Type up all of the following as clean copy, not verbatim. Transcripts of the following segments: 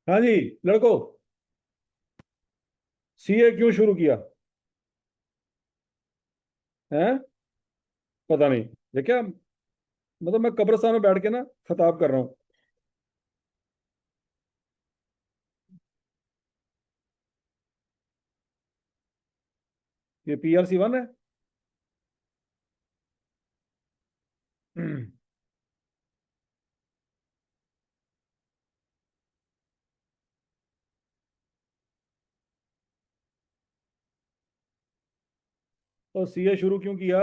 हाँ जी। लड़को, सीए क्यों शुरू किया है? पता नहीं। ये क्या मतलब, मैं कब्रिस्तान में बैठ के ना खताब कर रहा हूँ। ये PRC 1 है। तो सीए शुरू क्यों किया?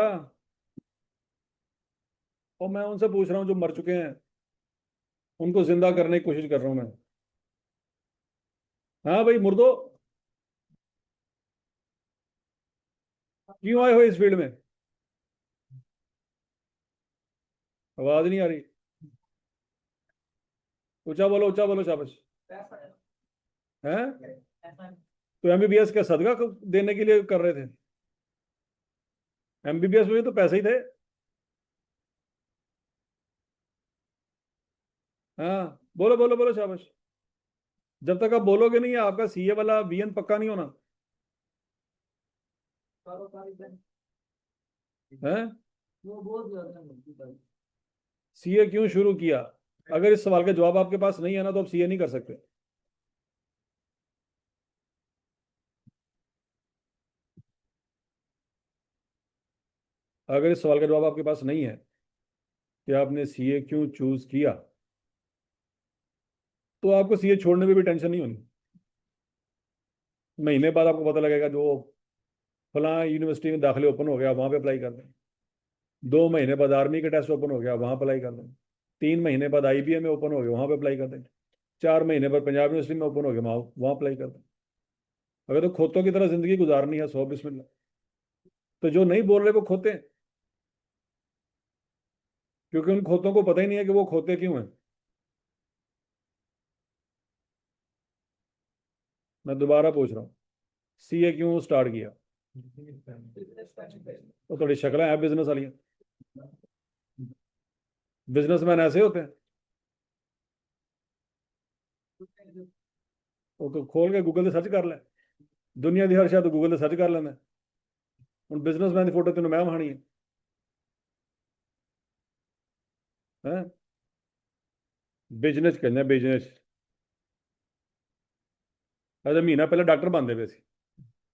और मैं उनसे पूछ रहा हूँ जो मर चुके हैं, उनको जिंदा करने की कोशिश कर रहा हूँ मैं। हाँ भाई, मुर्दो, क्यों आए हो इस फील्ड में? आवाज नहीं आ रही। ऊंचा बोलो, ऊंचा बोलो, शाबाश। हैं? तो MBBS का सदका देने के लिए कर रहे थे? MBBS में भी तो पैसे ही थे। हाँ, बोलो बोलो बोलो, शाबाश। जब तक आप बोलोगे नहीं, आपका सीए वाला VN पक्का नहीं होना है। सीए क्यों शुरू किया? अगर इस सवाल का जवाब आपके पास नहीं है ना, तो आप सीए नहीं कर सकते। अगर इस सवाल का जवाब आपके पास नहीं है कि आपने सीए क्यों चूज किया, तो आपको सीए छोड़ने में भी टेंशन नहीं होनी। महीने बाद आपको पता लगेगा जो फलां यूनिवर्सिटी में दाखिले ओपन हो गया, वहां पे अप्लाई कर दें। 2 महीने बाद आर्मी का टेस्ट ओपन हो गया, वहां अप्लाई कर दें। 3 महीने बाद IBA में ओपन हो गया, वहां पे अप्लाई कर दें। 4 महीने बाद पंजाब यूनिवर्सिटी में ओपन हो गया, वहां वहां अप्लाई कर दें। अगर तो खोतों की तरह जिंदगी गुजारनी है, सौ बिस्मिल्लाह। तो जो नहीं बोल रहे वो खोते हैं, क्योंकि उन खोतों को पता ही नहीं है कि वो खोते क्यों हैं। मैं दोबारा पूछ रहा हूँ, सीए क्यों स्टार्ट किया? तो थोड़ी शक्लें हैं बिजनेस वाली। बिजनेसमैन ऐसे होते हैं। वो तो खोल के गूगल से सर्च कर ले। दुनिया की हर शायद गूगल से सर्च कर लेना। हूँ बिजनेसमैन की फोटो तेन मैं वहानी है। बिजनेस करना बिजनेस। अरे महीना पहले डॉक्टर बनते पे सी,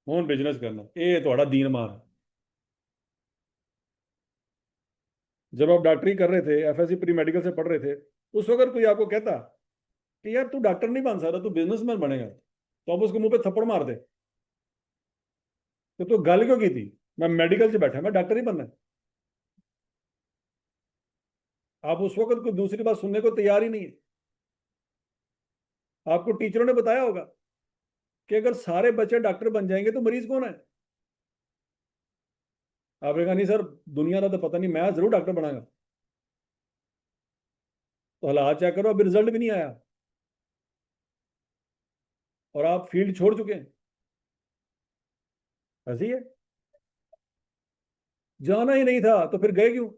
हूँ बिजनेस करना, ये थोड़ा दीन मान है। जब आप डॉक्टरी कर रहे थे, FSC प्री मेडिकल से पढ़ रहे थे, उस वक्त कोई आपको कहता कि यार तू डॉक्टर नहीं बन सकता, तू बिजनेसमैन बनेगा, तो आप उसके मुंह पे थप्पड़ मार दे। तो गल क्यों की थी? मैं मेडिकल से बैठा, मैं डॉक्टर ही बनना है। आप उस वक्त कोई दूसरी बात सुनने को तैयार ही नहीं है। आपको टीचरों ने बताया होगा कि अगर सारे बच्चे डॉक्टर बन जाएंगे तो मरीज कौन है? आपने कहा नहीं सर, दुनिया का तो पता नहीं, मैं जरूर डॉक्टर बनाऊंगा। तो हालात चेक करो, अभी रिजल्ट भी नहीं आया और आप फील्ड छोड़ चुके हैं। ऐसे ही है। जाना ही नहीं था तो फिर गए क्यों?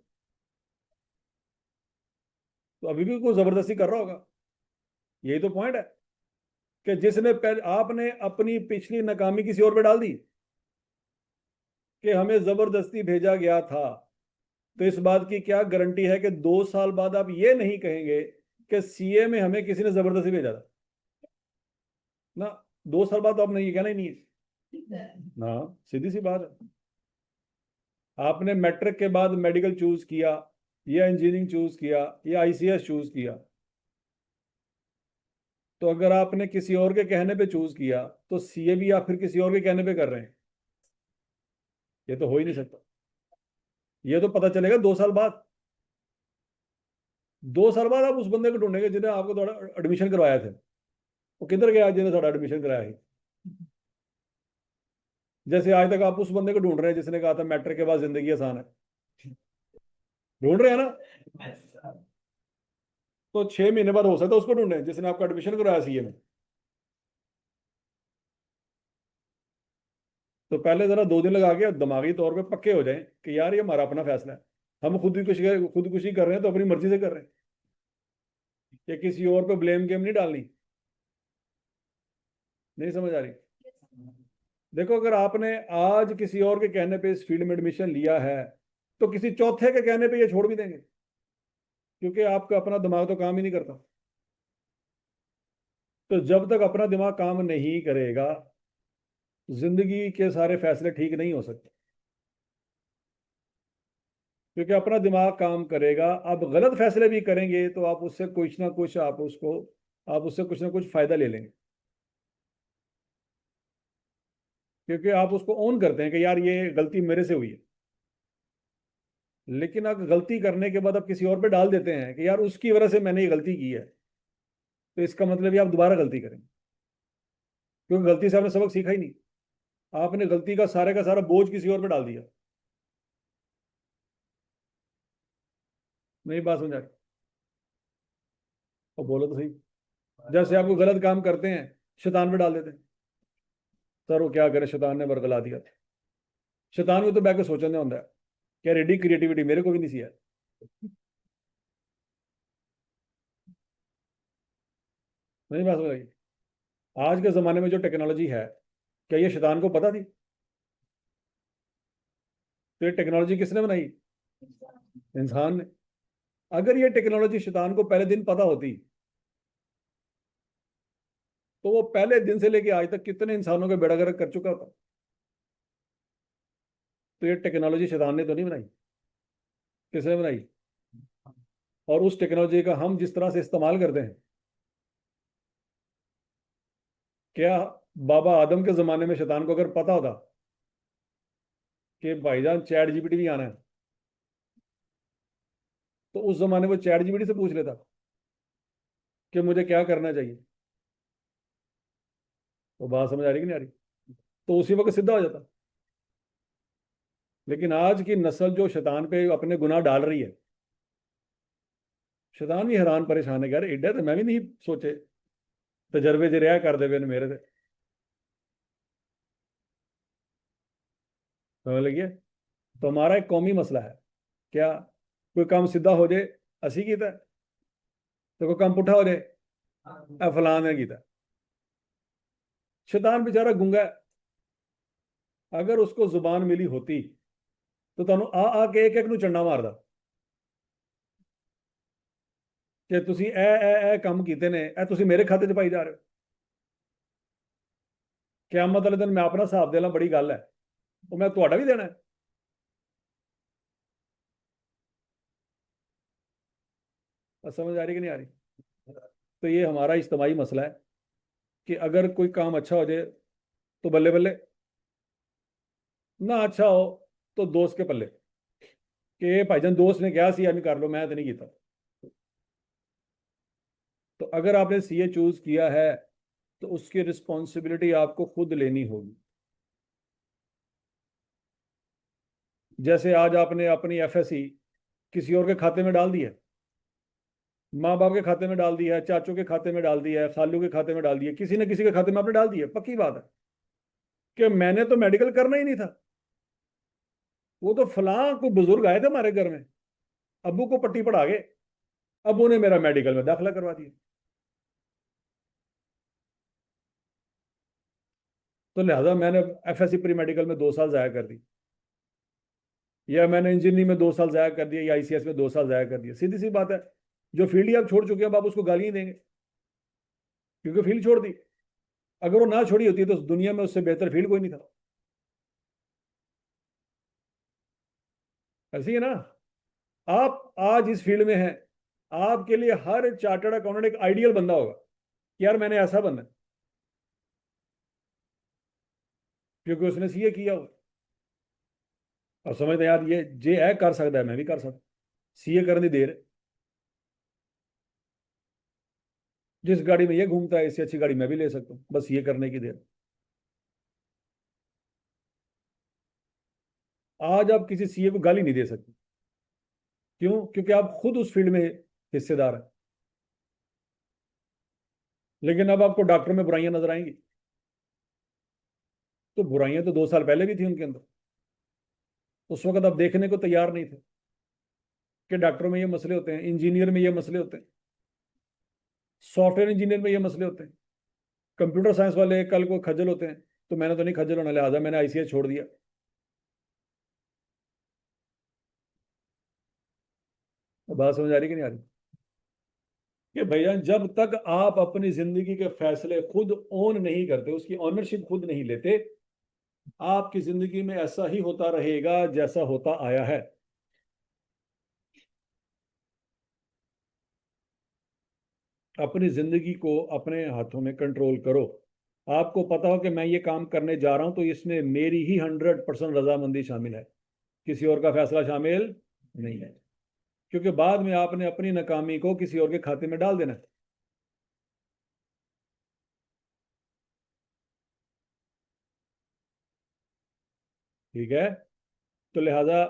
तो अभी भी कोई जबरदस्ती कर रहा होगा। यही तो पॉइंट है कि जिसने पहले आपने अपनी पिछली नाकामी किसी और पे डाल दी कि हमें जबरदस्ती भेजा गया था। तो इस बात की क्या गारंटी है कि 2 साल बाद आप ये नहीं कहेंगे कि सीए में हमें किसी ने जबरदस्ती भेजा था? ना, 2 साल बाद तो आपने ये कहना ही नहीं है ना। सीधी सी बात है। आपने मैट्रिक के बाद मेडिकल चूज किया, या इंजीनियरिंग चूज किया, या ICS चूज किया। तो अगर आपने किसी और के कहने पे चूज किया, तो सीए भी आप फिर किसी और के कहने पे कर रहे हैं। ये तो हो ही नहीं सकता। ये तो पता चलेगा 2 साल बाद। 2 साल बाद आप उस बंदे को ढूंढेंगे जिन्हें आपको थोड़ा एडमिशन करवाया थे। वो किधर गया जिन्हें थोड़ा एडमिशन कराया है? जैसे आज तक आप उस बंदे को ढूंढ रहे हैं जिसने कहा था मैट्रिक के बाद जिंदगी आसान है। ढूंढ रहे हैं ना। तो 6 महीने बाद हो सकता है उसको ढूंढे जिसने आपका एडमिशन करवाया सीए में। तो पहले जरा 2 दिन लगा के दिमागी तौर पे पक्के हो जाएं कि यार ये हमारा अपना फैसला है। हम खुदकुशी कर रहे हैं तो अपनी मर्जी से कर रहे हैं, ये किसी और पे ब्लेम गेम नहीं डालनी। नहीं समझ आ रही? देखो, अगर आपने आज किसी और के कहने पे इस फील्ड में एडमिशन लिया है, तो किसी चौथे के कहने पे ये छोड़ भी देंगे, क्योंकि आपका अपना दिमाग तो काम ही नहीं करता। तो जब तक अपना दिमाग काम नहीं करेगा, जिंदगी के सारे फैसले ठीक नहीं हो सकते। क्योंकि अपना दिमाग काम करेगा, आप गलत फैसले भी करेंगे तो आप उससे कुछ ना कुछ आप उससे कुछ ना कुछ फायदा ले लेंगे, क्योंकि आप उसको ओन करते हैं कि यार ये गलती मेरे से हुई है। लेकिन आप गलती करने के बाद आप किसी और पे डाल देते हैं कि यार उसकी वजह से मैंने ये गलती की है, तो इसका मतलब ये आप दोबारा गलती करेंगे, क्योंकि गलती से आपने सबक सीखा ही नहीं। आपने गलती का सारा बोझ किसी और पे डाल दिया। नहीं बात समझ आ रही? और बोलो तो सही। जैसे आपको गलत काम करते हैं, शैतान पे डाल देते हैं, सर वो क्या करे, शैतान ने बरगला दिया। शैतान को तो बैठ के सोचने होता है, क्या रेडी क्रिएटिविटी मेरे को भी नहीं सी है। नहीं बात समझ आई? आज के जमाने में जो टेक्नोलॉजी है, क्या ये शैतान को पता थी? तो ये टेक्नोलॉजी किसने बनाई? इंसान ने। अगर ये टेक्नोलॉजी शैतान को पहले दिन पता होती, तो वो पहले दिन से लेके आज तक कितने इंसानों का बेड़ा गर्क कर चुका होता। तो ये टेक्नोलॉजी शैतान ने तो नहीं बनाई, किसने बनाई? और उस टेक्नोलॉजी का हम जिस तरह से इस्तेमाल करते हैं, क्या बाबा आदम के जमाने में शैतान को अगर पता होता कि भाईजान चैट जीपीटी भी आना है, तो उस जमाने में चैट जीपीटी से पूछ लेता कि मुझे क्या करना चाहिए। तो बात समझ आ रही कि नहीं आ रही? तो उसी वक्त सीधा हो जाता। लेकिन आज की नस्ल जो शैतान पे अपने गुनाह डाल रही है, शैतान भी हैरान परेशान है, यार एडा तो मैं भी नहीं सोचे, तजर्बे ज रहा कर दे मेरे से। समझ लगी है? तो हमारा एक कौमी मसला है, क्या कोई काम सीधा हो जाए असी कीता है, तो कोई काम पुठा हो जाए फलान ने कीता। शैतान बेचारा गूंगा है, अगर उसको जुबान मिली होती तो ਤੁਹਾਨੂੰ आ के एक एक ਨੂੰ ਚੰਡਾ ਮਾਰਦਾ ਕਿ ਤੁਸੀਂ ਇਹ ਕੰਮ ਕੀਤੇ ਨੇ, ਇਹ ਤੁਸੀਂ ਮੇਰੇ ਖਾਤੇ 'ਚ ਪਾਈ ਜਾ ਰਹੇ ਹੋ। ਕਿਆਮਤ ਵਾਲੇ ਦਿਨ ਮੈਂ ਆਪਣਾ ਹਿਸਾਬ ਦੇ ਲਾਂ, ਬੜੀ ਗੱਲ ਹੈ, ਉਹ ਮੈਂ ਤੁਹਾਡਾ ਵੀ ਦੇਣਾ है। समझ आ रही कि नहीं आ रही? तो ये हमारा इज्तिमाई मसला है कि अगर कोई काम अच्छा हो जाए तो बल्ले बल्ले, ना अच्छा हो तो दोस्त के पल्ले, कि भाईजान दोस्त ने कहा सी कर लो, मैं तो नहीं किया। तो अगर आपने सीए चूज किया है, तो उसकी रिस्पॉन्सिबिलिटी आपको खुद लेनी होगी। जैसे आज आपने अपनी एफएससी किसी और के खाते में डाल दी है, माँ बाप के खाते में डाल दिया है, चाचों के खाते में डाल दिया है, खालू के खाते में डाल दिया, किसी न किसी के खाते में आपने डाल दिया, पक्की बात है कि मैंने तो मेडिकल करना ही नहीं था। वो तो फलां कोई बुजुर्ग आए थे हमारे घर में, अब्बू को पट्टी पढ़ा गए, अब्बू ने मेरा मेडिकल में दाखिला करवा दिया। तो लिहाजा मैंने एफएससी प्री मेडिकल में 2 साल जाया कर दी, या मैंने इंजीनियरिंग में 2 साल जाया कर दिया, या आईसीएस में 2 साल जाया कर दिया। सीधी सी बात है, जो फील्ड ही आप छोड़ चुके हैं, आप उसको गाली ही देंगे, क्योंकि फील्ड छोड़ दी। अगर वो ना छोड़ी होती तो दुनिया में उससे बेहतर फील्ड कोई नहीं था। ऐसी है ना? आप आज इस फील्ड में हैं, आपके लिए हर चार्टर्ड अकाउंटेंट एक आइडियल बंदा होगा कि यार मैंने ऐसा बनना है, क्योंकि उसने सीए किया हो। और समझते यार ये जे है कर सकता है, मैं भी कर सकता। सीए करने की देर है। जिस गाड़ी में ये घूमता है, इससे अच्छी गाड़ी मैं भी ले सकता हूँ, बस ये करने की देर। आज आप किसी सीए को गाली नहीं दे सकते। क्यों? क्योंकि आप खुद उस फील्ड में हिस्सेदार हैं। लेकिन अब आपको डॉक्टर में बुराइयां नजर आएंगी, तो बुराइयां तो 2 साल पहले भी थी उनके अंदर। उस वक्त आप देखने को तैयार नहीं थे कि डॉक्टरों में ये मसले होते हैं, इंजीनियर में ये मसले होते हैं, सॉफ्टवेयर इंजीनियर में ये मसले होते हैं, कंप्यूटर साइंस वाले कल को खज्जल होते हैं, तो मैंने तो नहीं खज्जल होना, लिहाजा मैंने आईसीएस छोड़ दिया। बात समझ आ रही कि नहीं आ रही? कि भैया जब तक आप अपनी जिंदगी के फैसले खुद ओन नहीं करते, उसकी ऑनरशिप खुद नहीं लेते, आपकी जिंदगी में ऐसा ही होता रहेगा जैसा होता आया है। अपनी जिंदगी को अपने हाथों में कंट्रोल करो। आपको पता हो कि मैं ये काम करने जा रहा हूं तो इसमें मेरी ही 100% रजामंदी शामिल है, किसी और का फैसला शामिल नहीं है। क्योंकि बाद में आपने अपनी नाकामी को किसी और के खाते में डाल देना है। ठीक है? तो लिहाजा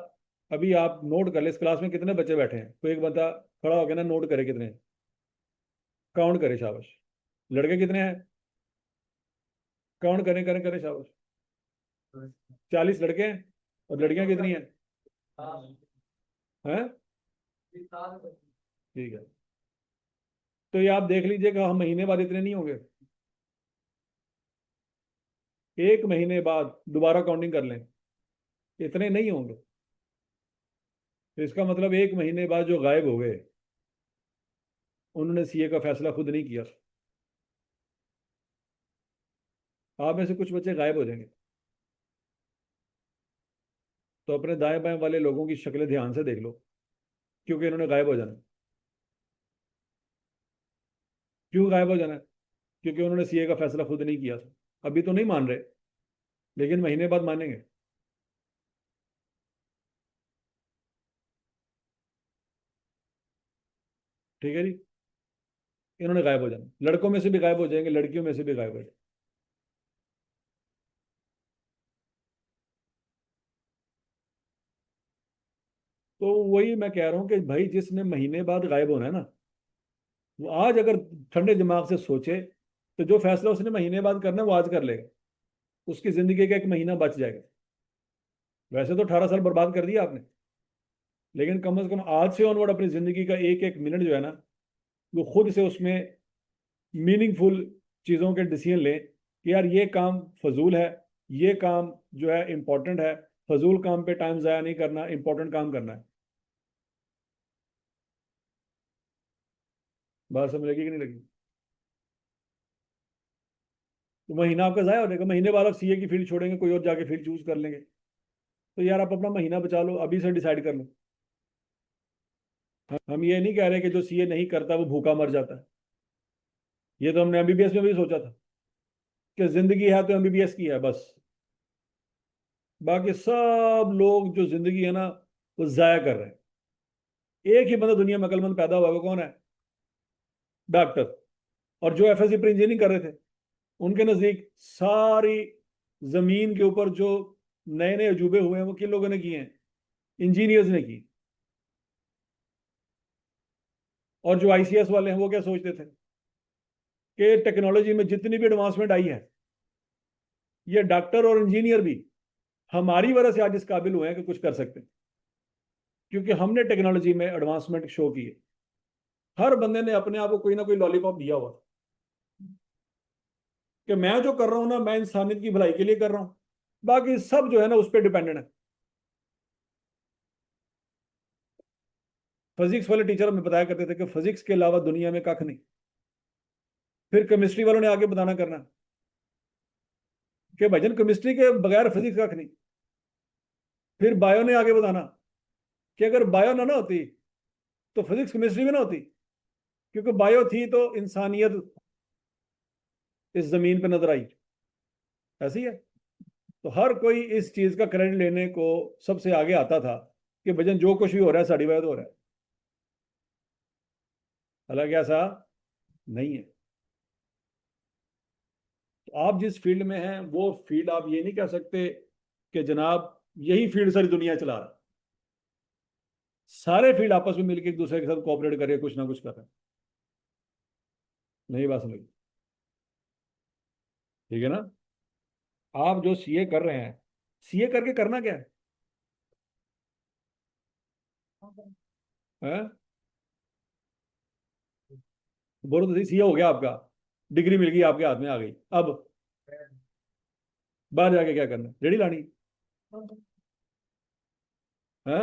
अभी आप नोट कर ले, इस क्लास में कितने बच्चे बैठे हैं, कोई एक बंदा खड़ा होकर ना नोट करे कितने हैं, काउंट करे, शाबाश। लड़के कितने हैं, काउंट करें करें करें, शाबाश। 40 लड़के हैं। और लड़कियां कितनी हैं? हैं? ठीक है। तो ये आप देख लीजिएगा, हम महीने बाद इतने नहीं होंगे। एक महीने बाद दोबारा काउंटिंग कर लें, इतने नहीं होंगे। तो इसका मतलब एक महीने बाद जो गायब हो गए, उन्होंने सीए का फैसला खुद नहीं किया। आप में से कुछ बच्चे गायब हो जाएंगे। तो अपने दाएं बाएं वाले लोगों की शक्लें ध्यान से देख लो, क्योंकि इन्होंने गायब हो जाना है। क्यों गायब हो जाना है? क्योंकि उन्होंने सीए का फैसला खुद नहीं किया था। अभी तो नहीं मान रहे, लेकिन महीने बाद मानेंगे। ठीक है जी? इन्होंने गायब हो जाना, लड़कों में से भी गायब हो जाएंगे, लड़कियों में से भी गायब हो जाएंगे। तो वही मैं कह रहा हूँ कि भाई जिसने महीने बाद गायब होना है ना, वो आज अगर ठंडे दिमाग से सोचे, तो जो फैसला उसने महीने बाद करना है वो आज कर लेगा। उसकी जिंदगी का एक महीना बच जाएगा। वैसे तो 18 साल बर्बाद कर दिया आपने, लेकिन कम से कम आज से ऑनवर्ड अपनी जिंदगी का एक एक मिनट जो है ना, वो खुद से उसमें मीनिंगफुल चीज़ों के डिसीजन लें कि यार ये काम फजूल है, ये काम जो है इंपॉर्टेंट है। फजूल काम पे टाइम ज़ाया नहीं करना, इंपॉर्टेंट काम करना है। बात समझ लगी कि नहीं लगी? तो महीना आपका ज़ाया हो जाएगा, महीने बाद आप सीए की फील्ड छोड़ेंगे, कोई और जाके फील्ड चूज कर लेंगे। तो यार आप अपना महीना बचा लो, अभी से डिसाइड कर लो। हम ये नहीं कह रहे कि जो सीए नहीं करता वो भूखा मर जाता है। ये तो हमने एमबीबीएस में भी सोचा था कि जिंदगी है तो एमबीबीएस की है बस। बाकी सब लोग जो जिंदगी है ना, वो जाया कर रहे हैं। एक ही बंदा दुनिया में अक्लमंद पैदा हुआ, वो कौन है? डॉक्टर। और जो एफएससी पर इंजीनियरिंग कर रहे थे, उनके नजदीक सारी जमीन के ऊपर जो नए नए अजूबे हुए हैं वो किन लोगों ने किए हैं? इंजीनियर्स ने की। और जो आईसीएस वाले हैं वो क्या सोचते थे कि टेक्नोलॉजी में जितनी भी एडवांसमेंट आई है, ये डॉक्टर और इंजीनियर भी हमारी वजह से आज इस काबिल हुए हैं कि कुछ कर सकते हैं, क्योंकि हमने टेक्नोलॉजी में एडवांसमेंट शो की है। हर बंदे ने अपने आप को कोई ना कोई लॉलीपॉप दिया हुआ कि मैं जो कर रहा हूं ना, मैं इंसानियत की भलाई के लिए कर रहा हूं। बाकी सब जो है ना उस पर डिपेंडेंट है। फिजिक्स वाले टीचर हमें बताया करते थे कि फिजिक्स के अलावा दुनिया में कख नहीं। फिर केमिस्ट्री वालों ने आगे बताना करना कि भाईजान केमिस्ट्री के बगैर फिजिक्स कख नहीं। फिर बायो ने आगे बताना कि अगर बायो ना ना होती तो फिजिक्स केमिस्ट्री भी ना होती, क्योंकि बायो थी तो इंसानियत इस जमीन पर नजर आई। ऐसी है। तो हर कोई इस चीज का क्रेडिट लेने को सबसे आगे आता था कि भजन जो कुछ भी हो रहा है साड़ी वजह हो रहा है। हालांकि ऐसा नहीं है। तो आप जिस फील्ड में हैं वो फील्ड, आप ये नहीं कह सकते कि जनाब यही फील्ड सारी दुनिया चला रहा है। सारे फील्ड आपस में मिलकर एक दूसरे के साथ कोऑपरेट करके कुछ ना कुछ कर रहे हैं। नहीं बात समझ? ठीक है ना? आप जो सीए कर रहे हैं, सीए करके करना क्या है? हैं? बोलो तो सही, सीए हो गया आपका, डिग्री मिल गई, आपके हाथ में आ गई, अब बाहर जाके क्या करना, रेडी लानी है?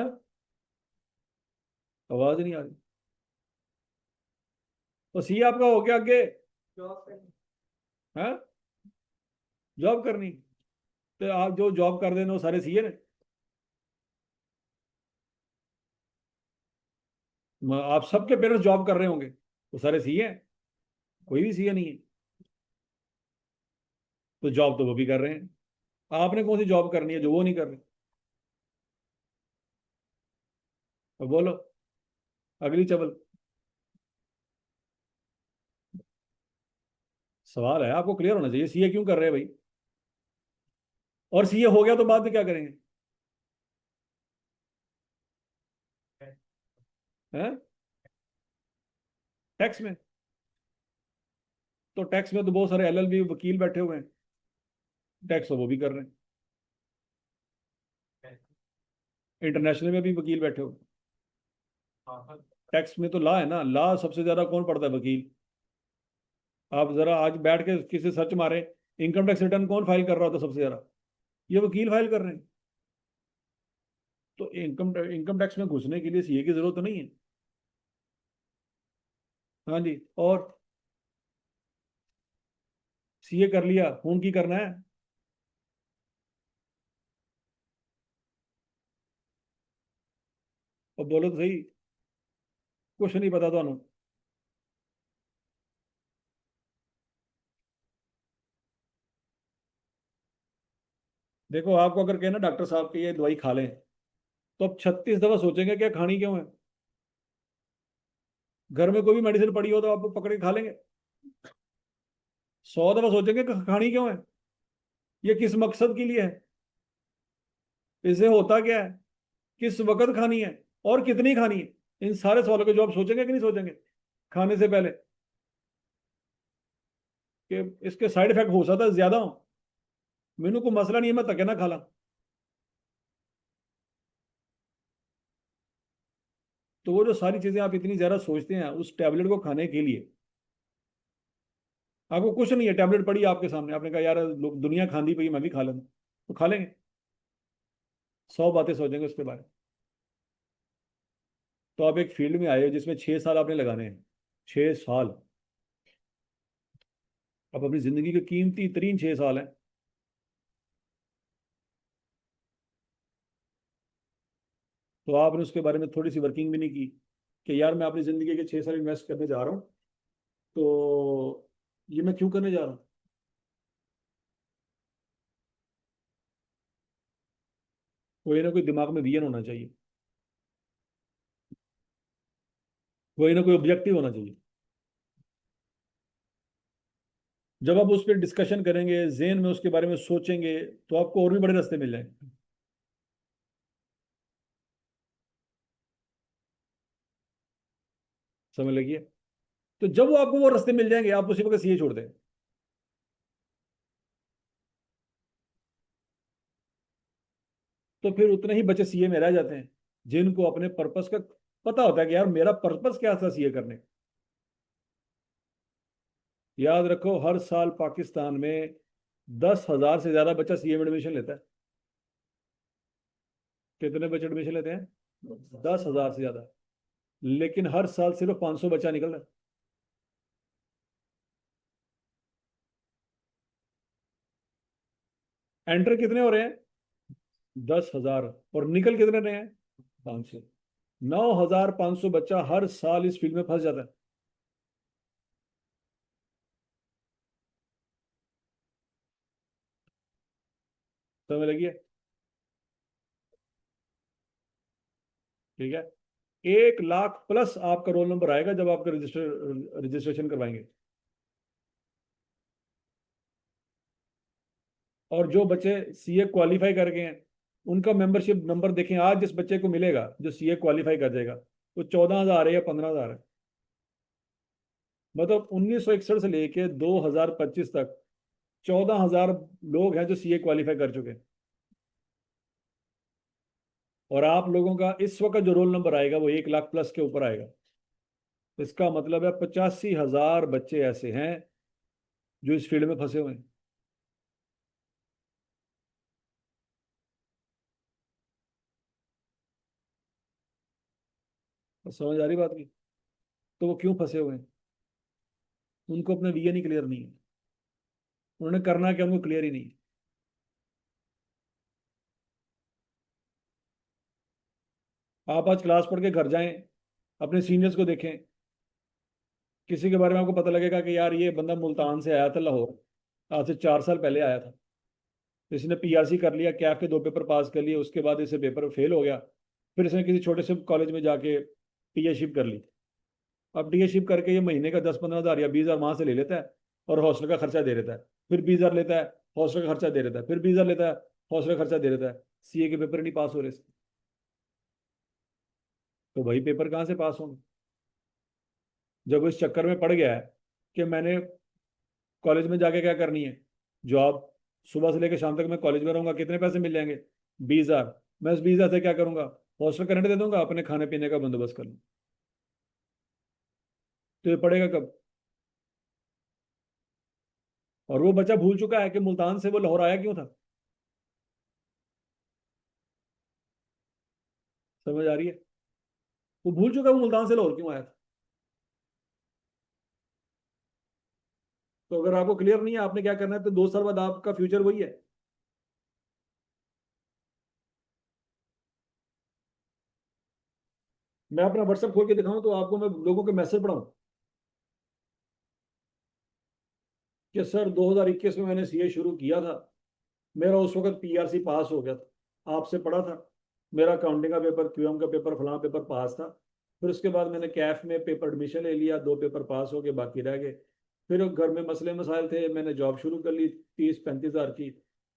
आवाज नहीं आ रही। तो सी आपका हो गया आगे है, जॉब करनी। तो आप जो जॉब कर देना वो सारे सीए ने। आप सबके पेरेंट्स जॉब कर रहे होंगे, वो सारे सीए हैं? कोई भी सीए नहीं है। तो जॉब तो वो भी कर रहे हैं, आपने कौन सी जॉब करनी है जो वो नहीं कर रहे? तो बोलो अगली चबल। सवाल है, आपको क्लियर होना चाहिए, सीए क्यों कर रहे हैं भाई? और सीए हो गया तो बाद में क्या करेंगे? हैं? टैक्स में? तो टैक्स में तो बहुत सारे एलएलबी वकील बैठे हुए हैं, टैक्स तो वो भी कर रहे हैं। इंटरनेशनल में भी वकील बैठे हुए हैं। टैक्स में तो लॉ है ना, लॉ सबसे ज्यादा कौन पढ़ता है? वकील। आप जरा आज बैठ के किसी सर्च मारे, इनकम टैक्स रिटर्न कौन फाइल कर रहा होता सबसे ज्यादा? ये वकील फाइल कर रहे हैं। तो इनकम टैक्स में घुसने के लिए सीए की जरूरत तो नहीं है। हाँ जी, और सीए कर लिया, खून की करना है? और बोलो तो सही, कुछ नहीं पता ਤੁਹਾਨੂੰ? देखो आपको अगर कहना डॉक्टर साहब की ये दवाई खा लें, तो अब 36 दफा सोचेंगे क्या खानी क्यों है? घर में कोई भी मेडिसिन पड़ी हो तो आप पकड़ के खा लेंगे? 100 दफा सोचेंगे कि खानी क्यों है, ये किस मकसद के लिए है, इससे होता क्या है, किस वक्त खानी है, और कितनी खानी है? इन सारे सवालों के जवाब सोचेंगे कि नहीं सोचेंगे खाने से पहले, कि इसके साइड इफेक्ट हो सकता है ज्यादा हो? मेनू को मसला नहीं है, मैं तके ना खा ला। तो वो जो सारी चीजें आप इतनी ज्यादा सोचते हैं उस टैबलेट को खाने के लिए, आपको कुछ नहीं है, टैबलेट पड़ी है आपके सामने, आपने कहा यार लोग दुनिया खांदी पई है, मैं भी खा लेंगे, तो खा लेंगे। 100 बातें सोचेंगे उसके बारे में। तो आप एक फील्ड में आए हो जिसमें 6 साल आपने लगाने हैं, 6 साल। अब अपनी जिंदगी के कीमती तरीन 6 साल हैं। तो आपने उसके बारे में थोड़ी सी वर्किंग भी नहीं की, कि यार मैं अपनी जिंदगी के 6 साल इन्वेस्ट करने जा रहा हूँ, तो ये मैं क्यों करने जा रहा हूँ? कोई ना कोई दिमाग में विजन होना चाहिए, कोई ना कोई ऑब्जेक्टिव होना चाहिए। जब आप उस पर डिस्कशन करेंगे, जेन में उसके बारे में सोचेंगे, तो आपको और भी बड़े रास्ते मिल जाएंगे। समझ लगिए। तो जब वो आपको वो रास्ते मिल जाएंगे, आप उसी वक्त सीए छोड़ दें। तो फिर उतने ही बच्चे सीए में रह जाते हैं जिनको अपने पर्पस का पता होता है कि यार मेरा पर्पस क्या था सीए करने का। याद रखो, हर साल पाकिस्तान में 10,000 से ज्यादा बच्चा सीए में एडमिशन लेता है। कितने बच्चे एडमिशन लेते हैं? 10,000 से ज्यादा। लेकिन हर साल सिर्फ 500 बच्चा निकल रहा है। एंटर कितने हो रहे हैं? 10,000। और निकल कितने रहे हैं? 500। 9,500 बच्चा हर साल इस फील्ड में फंस जाता है। समझ लगी? ठीक है। 1 लाख प्लस आपका रोल नंबर आएगा जब आपका रजिस्ट्रेशन करवाएंगे। और जो बच्चे सीए क्वालिफाई कर गए हैं, उनका मेंबरशिप नंबर देखें आज, जिस बच्चे को मिलेगा जो सीए क्वालिफाई कर जाएगा, वो 14,000 है या 15,000 है। मतलब 1961 से लेके 2025 तक 14,000 लोग हैं जो सीए क्वालिफाई कर चुके हैं। और आप लोगों का इस वक्त जो रोल नंबर आएगा वो 1 लाख प्लस के ऊपर आएगा। इसका मतलब है 85,000 बच्चे ऐसे हैं जो इस फील्ड में फंसे हुए हैं। और समझ आ रही बात की? तो वो क्यों फंसे हुए हैं? उनको अपना विजन ही क्लियर नहीं है। उन्होंने करना क्या, उनको क्लियर ही नहीं है। आप आज क्लास पढ़ के घर जाएं, अपने सीनियर्स को देखें, किसी के बारे में आपको पता लगेगा कि यार ये बंदा मुल्तान से आया था, लाहौर, आज से 4 साल पहले आया था। इसने पीआरसी कर लिया, कैफ के 2 पेपर पास कर लिए, उसके बाद इसे पेपर फेल हो गया। फिर इसने किसी छोटे से कॉलेज में जाके टीएशिप कर ली। अब टीएशिप करके ये महीने का 10-15 हज़ार या 20 हज़ार वहां से ले लेता है, और हॉस्टल का खर्चा दे देता है। फिर 20 हज़ार लेता है, हॉस्टल का खर्चा दे देता है। फिर 20 हज़ार लेता है, हॉस्टल का खर्चा दे देता है। सीए के पेपर नहीं पास हो रहे इसके। तो वही पेपर कहाँ से पास होंगे? जब वो इस चक्कर में पड़ गया है कि मैंने कॉलेज में जाके क्या करनी है, जॉब, सुबह से लेकर शाम तक मैं कॉलेज में रहूंगा, कितने पैसे मिल जाएंगे? 20 हज़ार। मैं उस 20 हज़ार से क्या करूंगा? हॉस्टल का रेंट दे दूंगा, अपने खाने पीने का बंदोबस्त कर लूँ। तो ये पड़ेगा कब? और वो बच्चा भूल चुका है कि मुल्तान से वो लाहौर आया क्यों था। समझ आ रही है? वो भूल चुका है वो मुल्तान से लाहौर क्यों आया था। तो अगर आपको क्लियर नहीं है आपने क्या करना है, तो 2 साल बाद आपका फ्यूचर वही है। मैं अपना व्हाट्सएप खोल के दिखाऊं तो आपको, मैं लोगों के मैसेज पढ़ाऊं कि सर 2021 में मैंने सीए शुरू किया था, मेरा उस वक्त पीआरसी पास हो गया था, आपसे पढ़ा था, मेरा अकाउंटिंग का पेपर, क्यूएम का पेपर, फलाना पेपर पास था। फिर उसके बाद मैंने कैफ में पेपर एडमिशन ले लिया, 2 पेपर पास हो गए, बाकी रह गए। फिर घर में मसले मसाइल थे, मैंने जॉब शुरू कर ली 30-35 हज़ार की।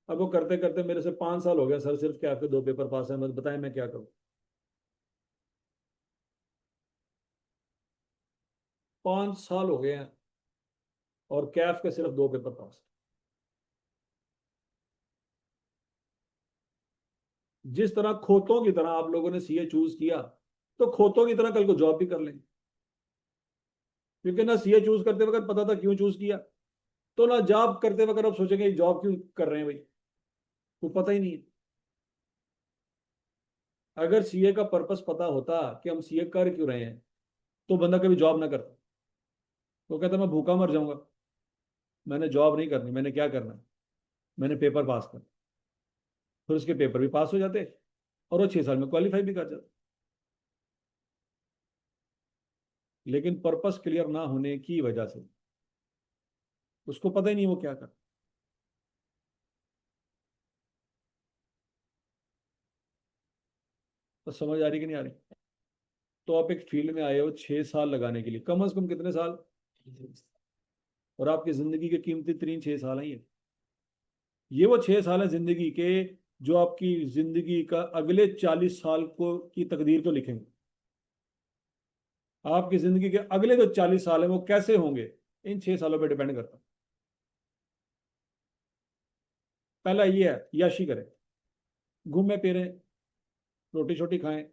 अब वो करते करते मेरे से 5 साल हो गया सर, सिर्फ कैफ के 2 पेपर पास है। मैं बताएं मैं क्या करूं? 5 साल हो गए हैं, और कैफ के सिर्फ 2 पेपर पास। जिस तरह खोतों की तरह आप लोगों ने सीए चूज किया, तो खोतों की तरह कल को जॉब भी कर लेंगे। क्योंकि ना सीए चूज करते वक्त पता था क्यों चूज किया, तो ना जॉब करते वक्त अब सोचेंगे जॉब क्यों कर रहे हैं भाई, को पता ही नहीं है। अगर सीए का पर्पस पता होता कि हम सीए कर क्यों रहे हैं, तो बंदा कभी जॉब ना करता। वो कहता मैं भूखा मर जाऊंगा, मैंने जॉब नहीं करनी, मैंने क्या करना है, मैंने पेपर पास कर। फिर उसके पेपर भी पास हो जाते, और वो 6 साल में क्वालिफाई भी कर जाते। लेकिन पर्पस क्लियर ना होने की वजह से उसको पता ही नहीं वो क्या कर। तो समझ आ रही कि नहीं आ रही? तो आप एक फील्ड में आए हो 6 साल लगाने के लिए, कम से कम कितने साल? और आपकी जिंदगी के कीमती 3-6 साल हैं ये। ये वो 6 साल है जिंदगी के, जो आपकी जिंदगी का अगले 40 साल को की तकदीर को लिखेंगे। आपकी जिंदगी के अगले जो 40 साल है वो कैसे होंगे, इन 6 सालों पर डिपेंड करता है। पहला ये है, याशी करें, घूमें फिरें, रोटी छोटी खाएं,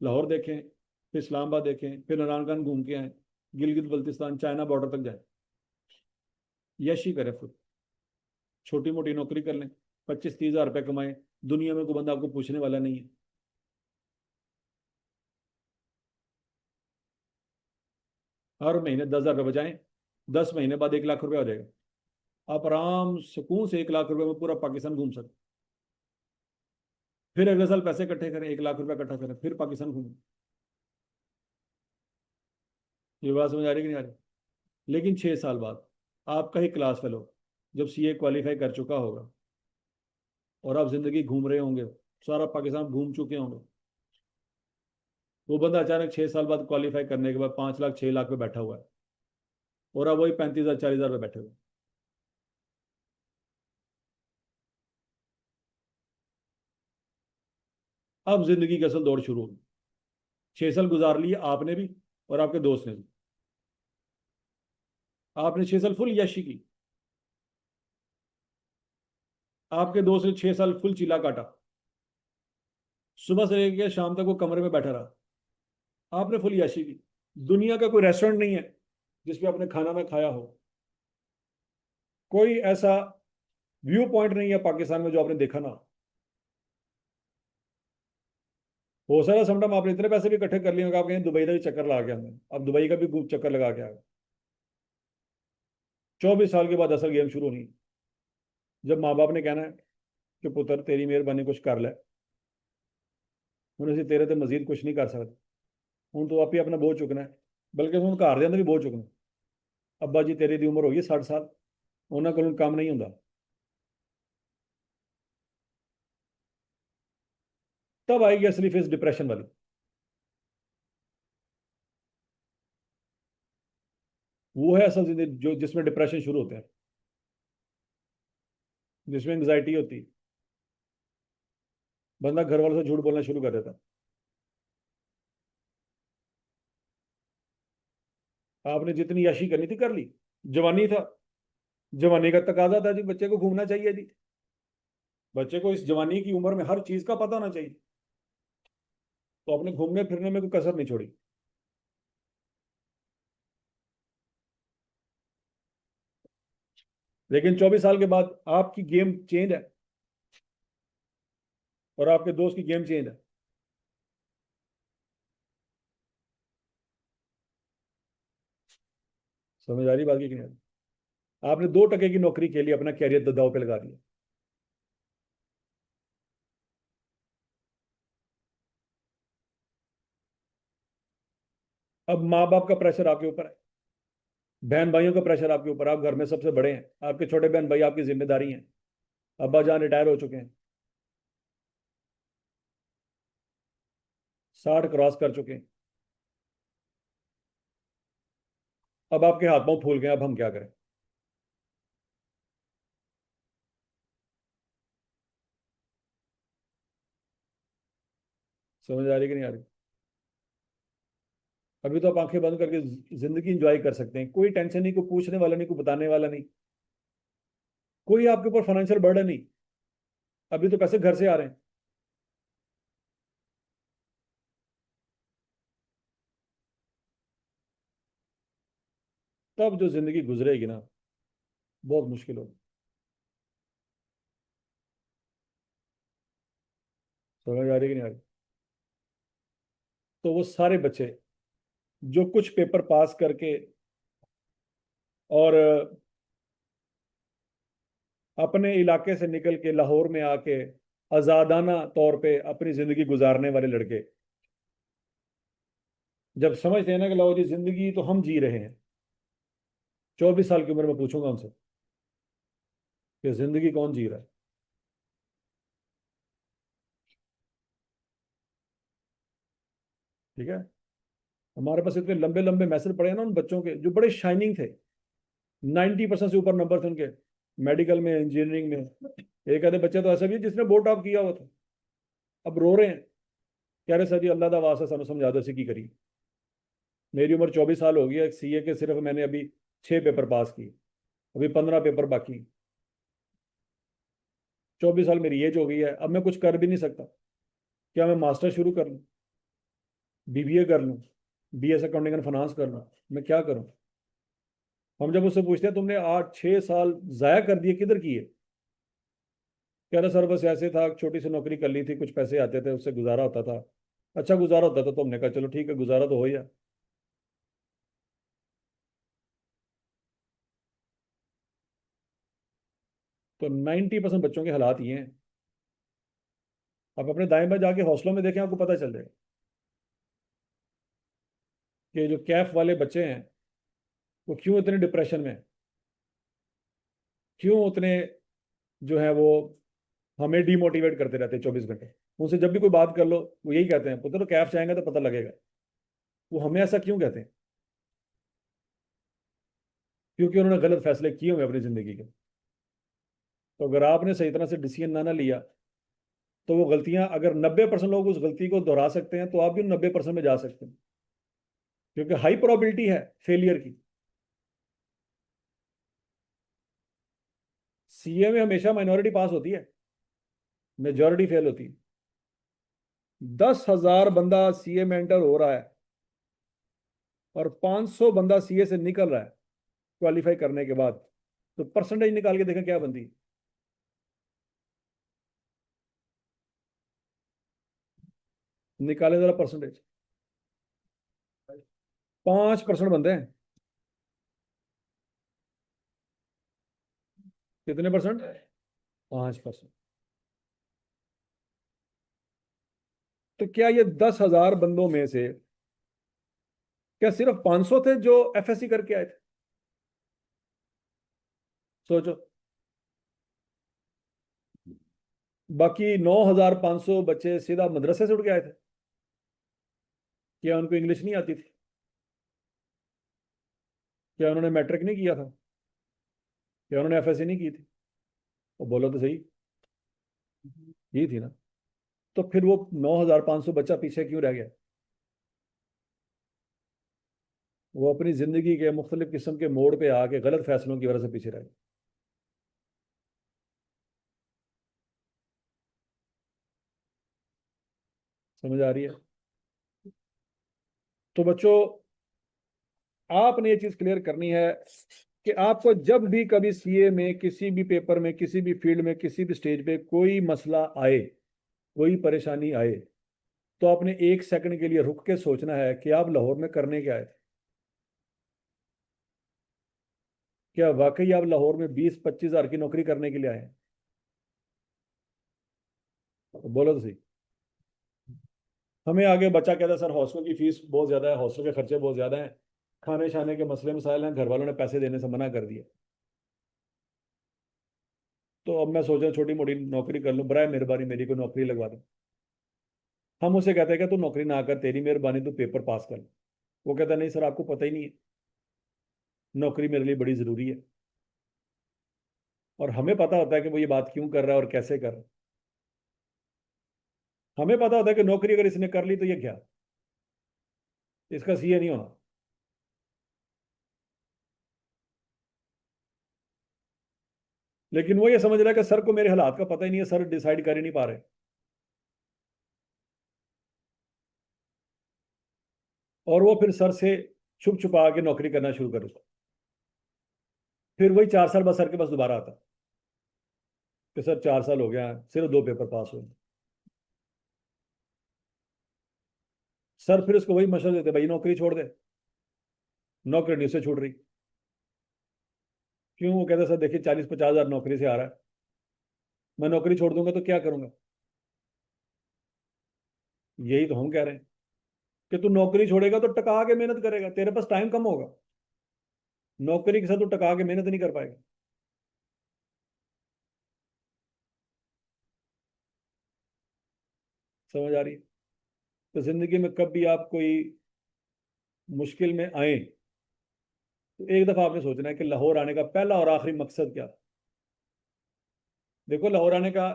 लाहौर देखें, फिर इस्लामाबाद देखें, फिर नारायणगंज घूम के आए, गिलगित बल्तिस्तान, चाइना बॉर्डर तक जाए। यश ही करें फिर, छोटी मोटी नौकरी कर लें, 25-30 हज़ार रुपये कमाएं। दुनिया में कोई बंदा आपको पूछने वाला नहीं है। हर महीने 10 हज़ार रुपये बचाएं, 10 महीने बाद 1 लाख रुपया हो जाएगा। आप आराम सुकून से 1 लाख रुपये में पूरा पाकिस्तान घूम सकते। फिर अगले साल पैसे इकट्ठे करें, 1 लाख रुपया इकट्ठा करें, फिर पाकिस्तान घूमें। ये बात समझ आ रही कि नहीं आ रही? लेकिन 6 साल बाद आपका ही क्लास फेलो जब सीए क्वालिफाई कर चुका होगा, और आप जिंदगी घूम रहे होंगे, सारा पाकिस्तान घूम चुके होंगे, वो बंदा अचानक 6 साल बाद क्वालिफाई करने के बाद 5 लाख 6 लाख पे बैठा हुआ है, और अब वही 35 हज़ार 40 हज़ार पे बैठे हुए। अब जिंदगी की असल दौड़ शुरू होगी। 6 साल गुजार लिए आपने भी, और आपके दोस्त ने भी। आपने 6 साल फुल यशी की, आपके दोस्त ने 6 साल फुल चिल्ला काटा, सुबह से लेकर शाम तक वो कमरे में बैठा रहा। आपने फुल यशी की। दुनिया का कोई रेस्टोरेंट नहीं है जिसपे आपने खाना ना खाया हो। कोई ऐसा व्यू पॉइंट नहीं है पाकिस्तान में जो आपने देखा ना। हो सकता है समटाइम आपने इतने पैसे भी इकट्ठे कर लिए होंगे, आप कहीं दुबई का भी चक्कर लगा के आए, अब दुबई का भी चक्कर लगा के आए। 24 साल के बाद असल गेम शुरू होनी। जब माँ बाप ने कहना है कि पुत्र तेरी मेहरबानी कुछ कर ले, उन्हें तेरे तो मजीद कुछ नहीं कर सकते, हूँ तो आप ही अपना बोझ चुकना है, बल्कि हूँ घर के अंदर भी बोझ चुकना। अब्बा जी तेरी दी उम्र हो गई 60 साल, उन्होंने को काम नहीं होंगे। तब आएगी असली फेस डिप्रेशन वाली। वो है असल जिंदगी जो जिसमें डिप्रेशन शुरू होते हैं, जिसमें एंग्जाइटी होती है, बंदा घर वालों से झूठ बोलना शुरू कर देता है। आपने जितनी याशी करनी थी कर ली, जवानी था, जवानी का तकाजा था जी, बच्चे को घूमना चाहिए जी, बच्चे को इस जवानी की उम्र में हर चीज का पता होना चाहिए, तो अपने घूमने फिरने में कोई कसर नहीं छोड़ी। लेकिन 24 साल के बाद आपकी गेम चेंज है और आपके दोस्त की गेम चेंज है। समझ आ रही बात की नहीं आ रही? आपने 2 टके की नौकरी के लिए अपना कैरियर दांव पे लगा दिया। अब माँ बाप का प्रेशर आपके ऊपर है, बहन भाइयों का प्रेशर आपके ऊपर, आप घर में सबसे बड़े हैं, आपके छोटे बहन भाई आपकी जिम्मेदारी हैं, अब्बा जान रिटायर हो चुके हैं, 60 क्रॉस कर चुके हैं, अब आपके हाथ पांव फूल गए, अब हम क्या करें? समझ आ रही कि नहीं आ रही? अभी तो आप आंखें बंद करके जिंदगी इंजॉय कर सकते हैं, कोई टेंशन नहीं, कोई पूछने वाला नहीं, कोई बताने वाला नहीं, कोई आपके ऊपर फाइनेंशियल बर्डन नहीं। अभी तो पैसे घर से आ रहे हैं। तब जो जिंदगी गुजरेगी ना, बहुत मुश्किल होगी। समझ आ रही कि नहीं आ रही? तो वो सारे बच्चे जो कुछ पेपर पास करके और अपने इलाके से निकल के लाहौर में आके आजादाना तौर पे अपनी जिंदगी गुजारने वाले लड़के, जब समझते हैं ना कि लो जी जिंदगी तो हम जी रहे हैं, 24 साल की उम्र में पूछूंगा उनसे कि जिंदगी कौन जी रहा है। ठीक है, हमारे पास इतने लंबे लंबे मैसेज पड़े हैं ना उन बच्चों के जो बड़े शाइनिंग थे, 90% से ऊपर नंबर थे उनके, मेडिकल में, इंजीनियरिंग में। एक आधे बच्चे तो ऐसा भी है जिसने बोर्ड टॉप किया हुआ था, अब रो रहे हैं, कह रहे सर जी अल्लाह दा वास्ता सानू समझा दो की करी। मेरी उम्र 24 साल हो गई है, सीए के सिर्फ मैंने अभी 6 पेपर पास किए, अभी 15 पेपर बाकी। 24 साल मेरी एज हो गई है, अब मैं कुछ कर भी नहीं सकता। क्या मैं मास्टर शुरू कर लूँ, बीबीए कर लूँ, बीएस अकाउंटिंग एंड फाइनेंस कर लूँ, मैं क्या करूँ? हम जब उससे पूछते हैं तुमने 8 6 साल जाया कर दिए, किधर किए? कह रहा सर बस ऐसे था, छोटी सी नौकरी कर ली थी, कुछ पैसे आते थे उससे गुजारा होता था, अच्छा गुजारा होता था, तो हमने कहा चलो ठीक है गुजारा तो हो ही है। तो 90% बच्चों के हालात ये हैं। आप अपने दाएं बाएं जाके हौसलों में देखें, आपको पता चल जाएगा कि जो कैफ वाले बच्चे हैं वो क्यों इतने डिप्रेशन में हैं, क्यों उतने जो है वो हमें डिमोटिवेट करते रहते हैं 24 घंटे। उनसे जब भी कोई बात कर लो वो यही कहते हैं पुत्र तो कैफ जाएंगे तो पता लगेगा। वो हमें ऐसा क्यों कहते हैं? क्योंकि उन्होंने गलत फैसले किए हुए अपनी जिंदगी के। तो अगर आपने सही तरह से डिसीजन ना लिया, तो वो गलतियां, अगर 90% लोग उस गलती को दोहरा सकते हैं तो आप भी उन 90% में जा सकते हैं, क्योंकि हाई प्रोबेबिलिटी है फेलियर की। सीए में हमेशा माइनॉरिटी पास होती है, मेजॉरिटी फेल होती है। 10,000 बंदा सीए में एंटर हो रहा है और 500 बंदा सीए से निकल रहा है क्वालिफाई करने के बाद। तो परसेंटेज निकाल के देखा क्या बनती है। निकाले जरा परसेंटेज। 5% बनते हैं। कितने परसेंट? 5%। तो क्या ये 10,000 बंदों में से क्या सिर्फ 500 थे जो एफएससी करके आए थे? सोचो। बाकी 9,500 बच्चे सीधा मदरसे से उठ के आए थे। क्या उनको इंग्लिश नहीं आती थी? क्या उन्होंने मैट्रिक नहीं किया था? क्या उन्होंने एफएससी नहीं की थी? वो बोलो तो सही। यही थी ना। तो फिर वो 9,500 बच्चा पीछे क्यों रह गया? वो अपनी जिंदगी के मुख्तलिफ किस्म के मोड़ पे आके गलत फैसलों की वजह से पीछे रह गया। समझ आ रही है? तो बच्चों, आपने ये चीज क्लियर करनी है कि आपको जब भी कभी सीए में, किसी भी पेपर में, किसी भी फील्ड में, किसी भी स्टेज पे कोई मसला आए, कोई परेशानी आए, तो आपने 1 सेकंड के लिए रुक के सोचना है कि आप लाहौर में करने क्या आए थे। क्या वाकई आप लाहौर में 20-25 हज़ार की नौकरी करने के लिए आए हैं? तो बोलो तो सही। हमें आगे बच्चा कहता है सर हॉस्टल की फीस बहुत ज्यादा है, हॉस्टल के खर्चे बहुत ज्यादा हैं, खाने शाने के मसले मसाइल हैं, घर वालों ने पैसे देने से मना कर दिया। तो अब मैं सोच रहा हूँ छोटी मोटी नौकरी कर लूँ, बराए मेहरबानी मेरी को नौकरी लगवा दो। हम उसे कहते हैं कि तू नौकरी ना कर, तेरी मेहरबानी तू पेपर पास कर। वो कहता है नहीं सर, आपको पता ही नहीं है, नौकरी मेरे लिए बड़ी जरूरी है। और हमें पता होता है कि वो ये बात क्यों कर रहा है और कैसे कर रहा है। हमें पता होता है कि नौकरी अगर इसने कर ली तो ये क्या, इसका सीए नहीं होना। लेकिन वो ये समझ रहा है कि सर को मेरे हालात का पता ही नहीं है, सर डिसाइड कर ही नहीं पा रहे। और वो फिर सर से छुप छुपा के नौकरी करना शुरू कर देता। फिर वही 4 साल बाद सर के पास दोबारा आता कि सर 4 साल हो गया सिर्फ 2 पेपर पास हुए। सर फिर उसको वही मशवरा देते, भाई नौकरी छोड़ दे, नौकरी नहीं उससे छूट रही। क्यों? वो कहते सर देखिए 40-50 हज़ार नौकरी से आ रहा है, मैं नौकरी छोड़ दूंगा तो क्या करूंगा। यही तो हम कह रहे हैं कि तू नौकरी छोड़ेगा तो टका के मेहनत करेगा, तेरे पास टाइम कम होगा। नौकरी के साथ तू टका के मेहनत नहीं कर पाएगा। समझ आ रही है? तो जिंदगी में कब भी आप कोई मुश्किल में आए तो एक दफा आपने सोचना है कि लाहौर आने का पहला और आखिरी मकसद क्या। देखो, लाहौर आने का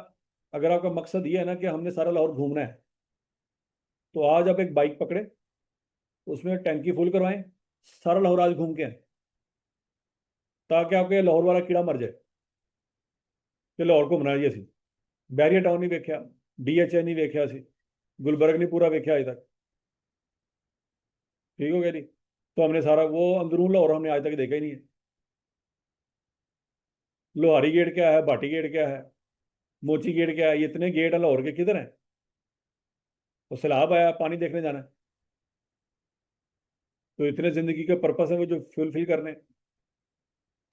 अगर आपका मकसद ये है ना कि हमने सारा लाहौर घूमना है, तो आज आप एक बाइक पकड़े, उसमें टैंकी फुल करवाएं, सारा लाहौर आज घूम के आए, ताकि आपके लाहौर वाला कीड़ा मर जाए कि लाहौर घूमना है जी। बैरियर टाउन नहीं वेख्या, डीएचए नहीं वेख्या सी, गुलबर्ग नहीं पूरा वेख्या अज तक। ठीक हो गया जी। तो हमने सारा वो अंदरून लाहौर हमने आज तक देखा ही नहीं है। लोहारी गेट क्या है, भाटी गेट क्या है, मोची गेट क्या है, ये इतने गेट है लाहौर के, किधर है? तो सैलाब आया, पानी देखने जाना है। तो इतने जिंदगी के पर्पस है वो जो फुलफिल करने हैं।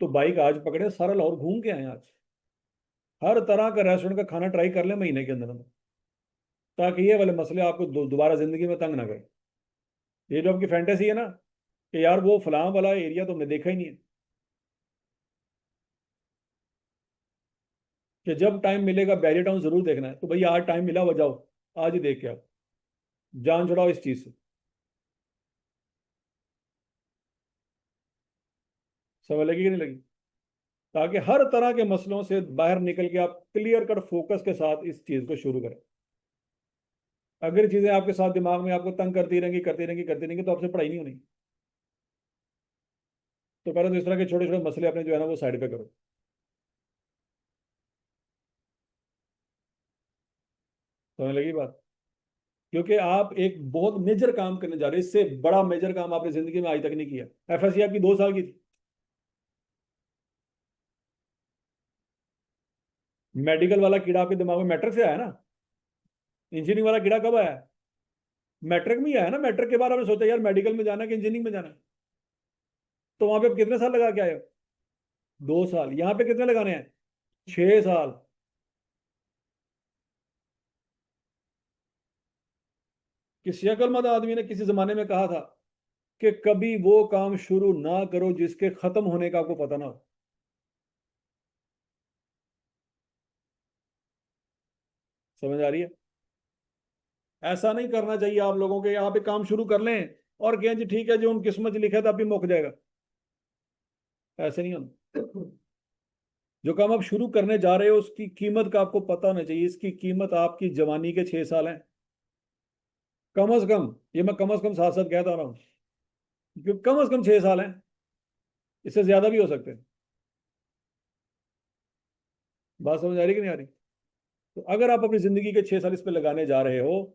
तो बाइक आज पकड़े, सारा लाहौर घूम के आए आज, हर तरह का रेस्टोरेंट का खाना ट्राई कर ले महीने के अंदर अंदर, ताकि ये वाले मसले आपको दोबारा जिंदगी में तंग ना करें। ये जो आपकी फैंटेसी है ना कि यार वो फलां वाला एरिया तुमने देखा ही नहीं है, कि जब टाइम मिलेगा बैरियर टाउन जरूर देखना है, तो भैया आज टाइम मिला हो जाओ, आज ही देख के आओ, जान छुड़ाओ इस चीज से। समझ लगी कि नहीं लगी? ताकि हर तरह के मसलों से बाहर निकल के आप क्लियर कट फोकस के साथ इस चीज को शुरू करें। अगर ये चीजें आपके साथ दिमाग में आपको तंग करती रहेंगी, करती रहेंगी, करती रहेंगी, तो आपसे पढ़ाई नहीं होनी। तो पहले तो इस तरह के छोटे छोटे मसले अपने जो है ना वो साइड पे करो। समझ लगी बात? क्योंकि आप एक बहुत मेजर काम करने जा रहे हैं, इससे बड़ा मेजर काम आपने जिंदगी में आज तक नहीं किया। एफएससी आपकी 2 साल की थी। मेडिकल वाला कीड़ा आपके दिमाग में मैट्रिक से आया ना। इंजीनियरिंग वाला कीड़ा कब आया? मैट्रिक में ही आया ना। मैट्रिक के बाद आपने सोचा यार मेडिकल में जाना है कि इंजीनियरिंग में जाना है। तो वहां पे आप कितने साल लगा के आए हो? 2 साल। यहाँ पे कितने लगाने हैं? 6 साल। किसी अक्लमंद आदमी ने किसी जमाने में कहा था कि कभी वो काम शुरू ना करो जिसके खत्म होने का आपको पता ना हो। समझ आ रही है? ऐसा नहीं करना चाहिए आप लोगों के। यहाँ पे काम शुरू कर लें और कहें जी ठीक है जो उन किस्मत में लिखा था अभी मुक जाएगा। ऐसे नहीं होना। जो काम आप शुरू करने जा रहे हो उसकी कीमत का आपको पता होना चाहिए। इसकी कीमत आपकी जवानी के 6 साल है कम अज कम। ये मैं कम अज कम साथ साथ कहता रहा हूँ, क्योंकि कम अज कम 6 साल है। इससे ज्यादा भी हो सकते हैं। बात समझ आ रही कि नहीं आ रही? तो अगर आप अपनी जिंदगी के 6 साल इस पे लगाने जा रहे हो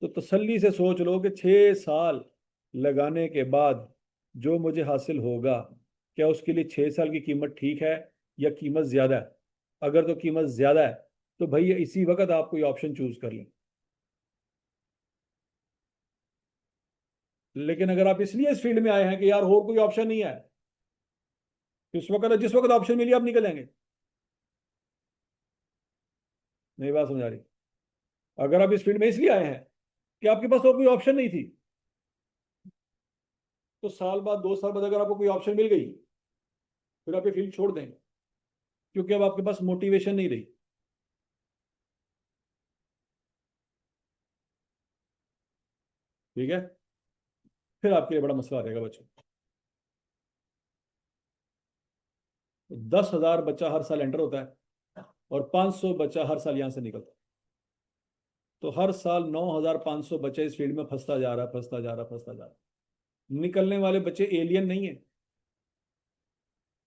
तो तसल्ली से सोच लो कि 6 साल लगाने के बाद जो मुझे हासिल होगा, क्या उसके लिए 6 साल की कीमत ठीक है या कीमत ज्यादा है? अगर तो कीमत ज्यादा है तो भैया इसी वक्त आप कोई ऑप्शन चूज कर लें। लेकिन अगर आप इसलिए इस फील्ड में आए हैं कि यार और कोई ऑप्शन नहीं है, तो इस वक्त जिस वक्त ऑप्शन मिली आप निकल जाएंगे। नहीं बात समझ आ रही? अगर आप इस फील्ड में इसलिए आए हैं कि आपके पास और कोई ऑप्शन नहीं थी, तो साल बाद 2 साल बाद अगर आपको कोई ऑप्शन मिल गई फिर आप ये फील्ड छोड़ देंगे, क्योंकि अब आपके पास मोटिवेशन नहीं रही। ठीक है? फिर आपके लिए बड़ा मसला आ जाएगा बच्चों। तो 10,000 बच्चा हर साल एंटर होता है और 500 बच्चा हर साल यहां से निकलता है। तो हर साल 9,500 बच्चे इस फील्ड में फंसता जा रहा है, फंसता जा रहा है, फंसता जा रहा है। निकलने वाले बच्चे एलियन नहीं है,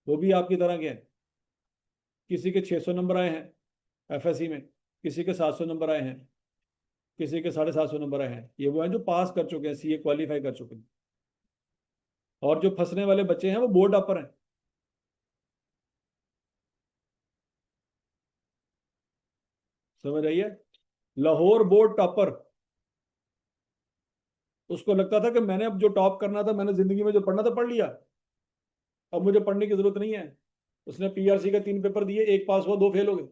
वो भी आपकी तरह के हैं। किसी के 600 नंबर आए हैं एफएससी में, किसी के 700 नंबर आए हैं, किसी के 750 नंबर आए हैं। ये वो हैं जो पास कर चुके हैं, सीए क्वालिफाई कर चुके हैं। और जो फंसने वाले बच्चे हैं वो बोर्ड टॉपर हैं। समझ रही है? Lahore board topper. उसको लगता था कि मैंने अब जो टॉप करना था, मैंने जिंदगी में जो पढ़ना था पढ़ लिया, अब मुझे पढ़ने की जरूरत नहीं है। उसने पीआरसी का 3 पेपर दिए, एक पास हुआ, 2 फेल हो गए।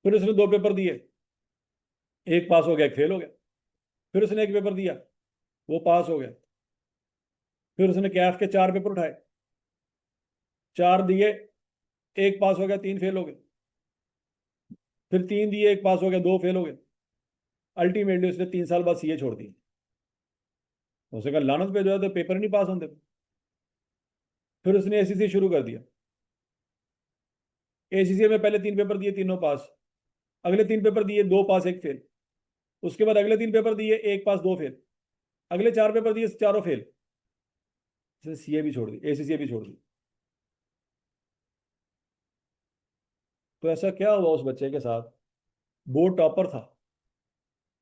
फिर उसने 2 पेपर दिए, एक पास हो गया, एक फेल हो गया। फिर उसने एक पेपर दिया, वो पास हो गया। फिर उसने कैफ के 4 पेपर उठाए, 4 दिए, एक पास हो गया, 3 फेल हो गए। फिर 3 दिए, एक पास हो गया, 2 फेल हो गए। अल्टीमेटली उसने 3 साल बाद सीए छोड़ दिया। उसने कहा लानत पे जो है तो पेपर नहीं पास होते। फिर उसने एसीसी शुरू कर दिया। एसीसी में पहले 3 पेपर दिए, तीनों पास। अगले 3 पेपर दिए, 2 पास, एक फेल। उसके बाद अगले 3 पेपर दिए, एक पास, 2 फेल। अगले 4 पेपर दिए, चारों फेल। उसने सीए भी छोड़ दी, एसीसी भी छोड़ दी। तो ऐसा क्या हुआ उस बच्चे के साथ? बोर्ड टॉपर था,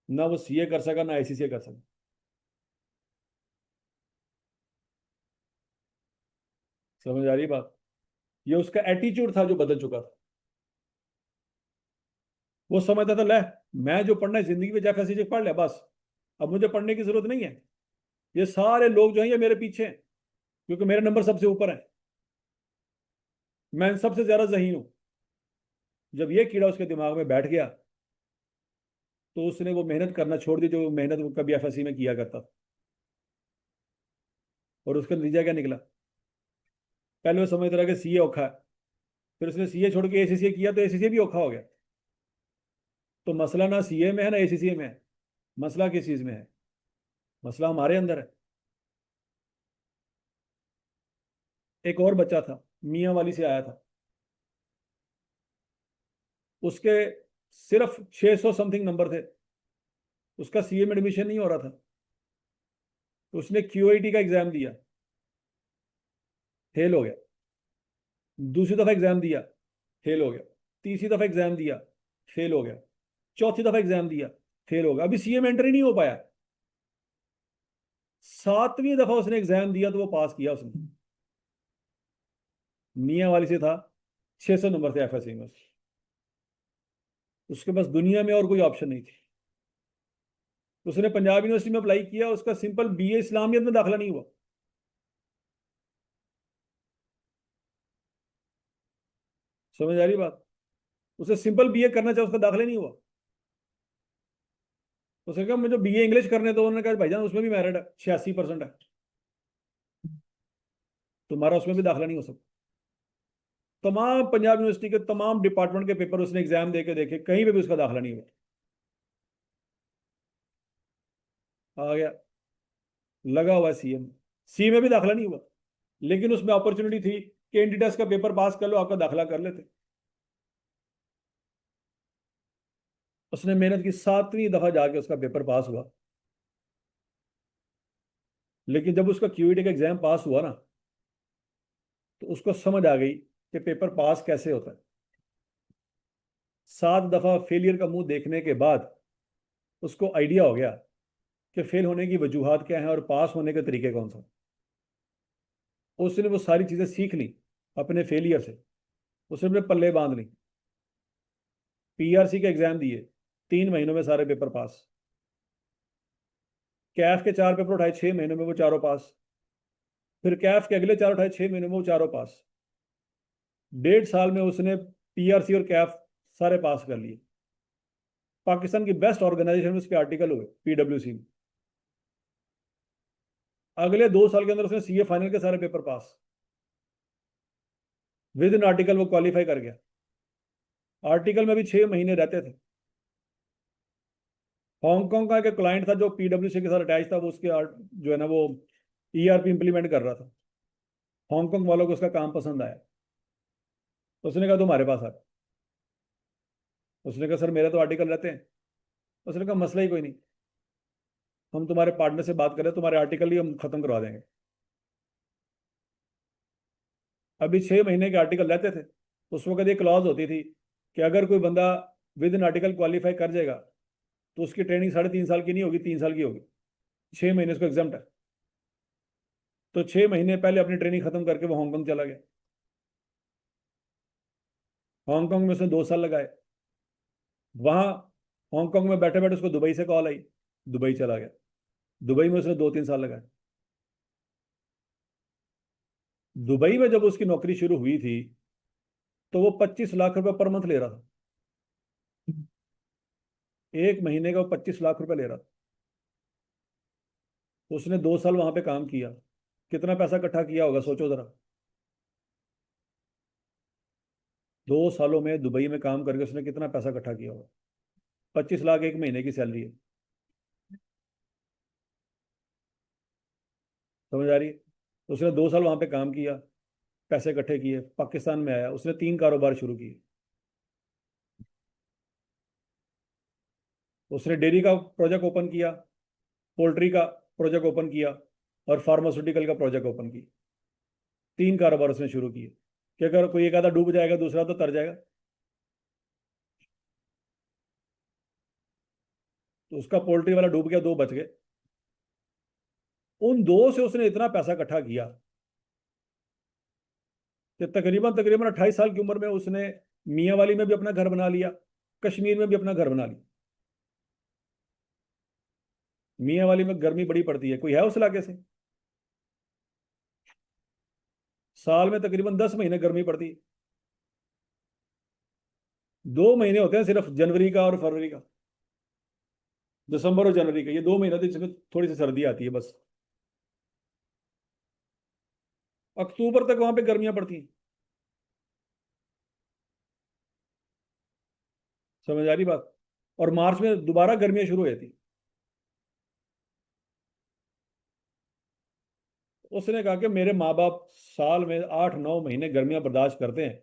ना वो सीए कर सका, ना एसीसी कर सका। समझ आ रही बात? ये उसका एटीट्यूड था जो बदल चुका था। वो समझता था ले, मैं जो पढ़ना है जिंदगी में जैसे ऐसे पढ़ लिया बस, अब मुझे पढ़ने की जरूरत नहीं है। ये सारे लोग जो हैं ये मेरे पीछे हैं, क्योंकि मेरे नंबर सबसे ऊपर है, मैं सबसे ज्यादा जहीन हूं। जब ये कीड़ा उसके दिमाग में बैठ गया तो उसने वो मेहनत करना छोड़ दी जो मेहनत वो कभी एफएससी में किया करता था। और उसका नतीजा क्या निकला? पहले वो समझता रहा कि सीए औखा है, फिर उसने सीए छोड़ के एसीसीए किया तो एसीसीए भी औखा हो गया। तो मसला ना सीए में है ना एसीसीए में है। मसला किस चीज में है? मसला हमारे अंदर है। एक और बच्चा था, मियाँ वाली से आया था। उसके सिर्फ 600 समथिंग नंबर थे। उसका सीए में एडमिशन नहीं हो रहा था। उसने क्यूआईटी का एग्जाम दिया, फेल हो गया। दूसरी दफा एग्जाम दिया, फेल हो गया। तीसरी दफा एग्जाम दिया, फेल हो गया। चौथी दफा एग्जाम दिया, फेल हो गया। अभी सीए में एंट्री नहीं हो पाया। 7वीं दफा उसने एग्जाम दिया तो वो पास किया उसने। मियाँ वाली से था, 600 नंबर थे एफएससी में। उसके पास दुनिया में और कोई ऑप्शन नहीं थी। उसने पंजाब यूनिवर्सिटी में अप्लाई किया, उसका सिंपल बीए इस्लामियत में दाखिला नहीं हुआ। समझ आ रही बात? उसे सिंपल बीए करना चाहिए, उसका दाखिला नहीं हुआ। उसने कहा मुझे बीए इंग्लिश करने दो, उन्होंने कहा भाईजान उसमें भी मेरिट है, 86% है, तुम्हारा उसमें भी दाखिला नहीं हो सकता। तमाम पंजाब यूनिवर्सिटी के तमाम डिपार्टमेंट के पेपर उसने एग्जाम दे के देखे, कहीं पे भी उसका दाखिला नहीं हुआ। आ गया, लगा हुआ सीएम, सी में भी दाखिला नहीं हुआ, लेकिन उसमें अपॉर्चुनिटी थी कि एंट्री टेस्ट का पेपर पास कर लो, आपका दाखिला कर लेते। उसने मेहनत की, 7वीं दफा जाके उसका पेपर पास हुआ। लेकिन जब उसका क्यूईटी का एग्जाम पास हुआ ना, तो उसको समझ आ गई कि पेपर पास कैसे होता है। 7 दफा फेलियर का मुंह देखने के बाद उसको आइडिया हो गया कि फेल होने की वजूहात क्या हैं और पास होने के तरीके कौन सा। उसने वो सारी चीजें सीख ली अपने फेलियर से, उसने अपने पल्ले बांध ली। पीआरसी के एग्जाम दिए, 3 महीनों में सारे पेपर पास। कैफ के 4 पेपर उठाए, 6 महीनों में वो चारों पास। फिर कैफ के अगले 4 उठाए, 6 महीनों में वो चारों पास। 1.5 साल में उसने पीआरसी और कैफ सारे पास कर लिए। पाकिस्तान की बेस्ट ऑर्गेनाइजेशन में उसके आर्टिकल हुए पीडब्ल्यूसी में। अगले 2 साल के अंदर उसने सीए फाइनल के सारे paper pass. With in article वो क्वालिफाई कर गया। आर्टिकल में भी 6 महीने रहते थे। हांगकांग का एक क्लाइंट था जो पीडब्ल्यूसी के साथ अटैच था, वो उसके जो है ना वो ईआरपी इंप्लीमेंट कर रहा था। हांगकांग वालों को उसका काम पसंद आया, तो उसने कहा तुम्हारे पास आ। उसने कहा सर मेरे तो आर्टिकल रहते हैं। उसने कहा मसला ही कोई नहीं, हम तुम्हारे पार्टनर से बात करें, तुम्हारे आर्टिकल ही हम खत्म करवा देंगे। अभी 6 महीने के आर्टिकल रहते थे। उस वक्त एक क्लॉज होती थी कि अगर कोई बंदा विद इन आर्टिकल क्वालिफाई कर जाएगा तो उसकी ट्रेनिंग 3.5 साल की नहीं होगी, 3 साल की होगी। 6 महीने उसको एग्जाम है। तो 6 महीने पहले अपनी ट्रेनिंग खत्म करके वो हांगकांग चला गया। हांगकांग में उसने 2 साल लगाए। वहां हांगकांग में बैठे बैठे उसको दुबई से कॉल आई, दुबई चला गया। दुबई में उसने 2-3 साल लगाए। दुबई में जब उसकी नौकरी शुरू हुई थी तो वो 25 लाख रुपए पर मंथ ले रहा था। एक महीने का वो 25 लाख रुपए ले रहा था। उसने 2 साल वहां पे काम किया, कितना पैसा इकट्ठा किया होगा सोचो जरा। 2 सालों में दुबई में काम करके उसने कितना पैसा इकट्ठा किया होगा। 25 लाख एक महीने की सैलरी है। समझ आ रही है? उसने 2 साल वहां पे काम किया, पैसे इकट्ठे किए, पाकिस्तान में आया, उसने 3 कारोबार शुरू किए। उसने डेयरी का प्रोजेक्ट ओपन किया, पोल्ट्री का प्रोजेक्ट ओपन किया, और फार्मास्यूटिकल का प्रोजेक्ट ओपन किया। 3 कारोबार उसने शुरू किए कि अगर कोई एक आधा डूब जाएगा दूसरा तो तर जाएगा। तो उसका पोल्ट्री वाला डूब गया, 2 बच गए। उन 2 से उसने इतना पैसा इकट्ठा किया कि तकरीबन तकरीबन 28 साल की उम्र में उसने मियाँ वाली में भी अपना घर बना लिया, कश्मीर में भी अपना घर बना लिया। मियाँ वाली में गर्मी बड़ी पड़ती है, कोई है उस इलाके से? साल में तकरीबन 10 महीने गर्मी पड़ती है। 2 महीने होते हैं सिर्फ, जनवरी का और फरवरी का, दिसंबर और जनवरी का, ये 2 महीने होते हैं जिसमें थोड़ी सी सर्दी आती है बस। अक्टूबर तक वहां पे गर्मियां पड़ती हैं। समझ आ रही बात? और मार्च में दोबारा गर्मियां शुरू हो जाती। उसने कहा कि मेरे माँ बाप साल में 8-9 महीने गर्मियां बर्दाश्त करते हैं,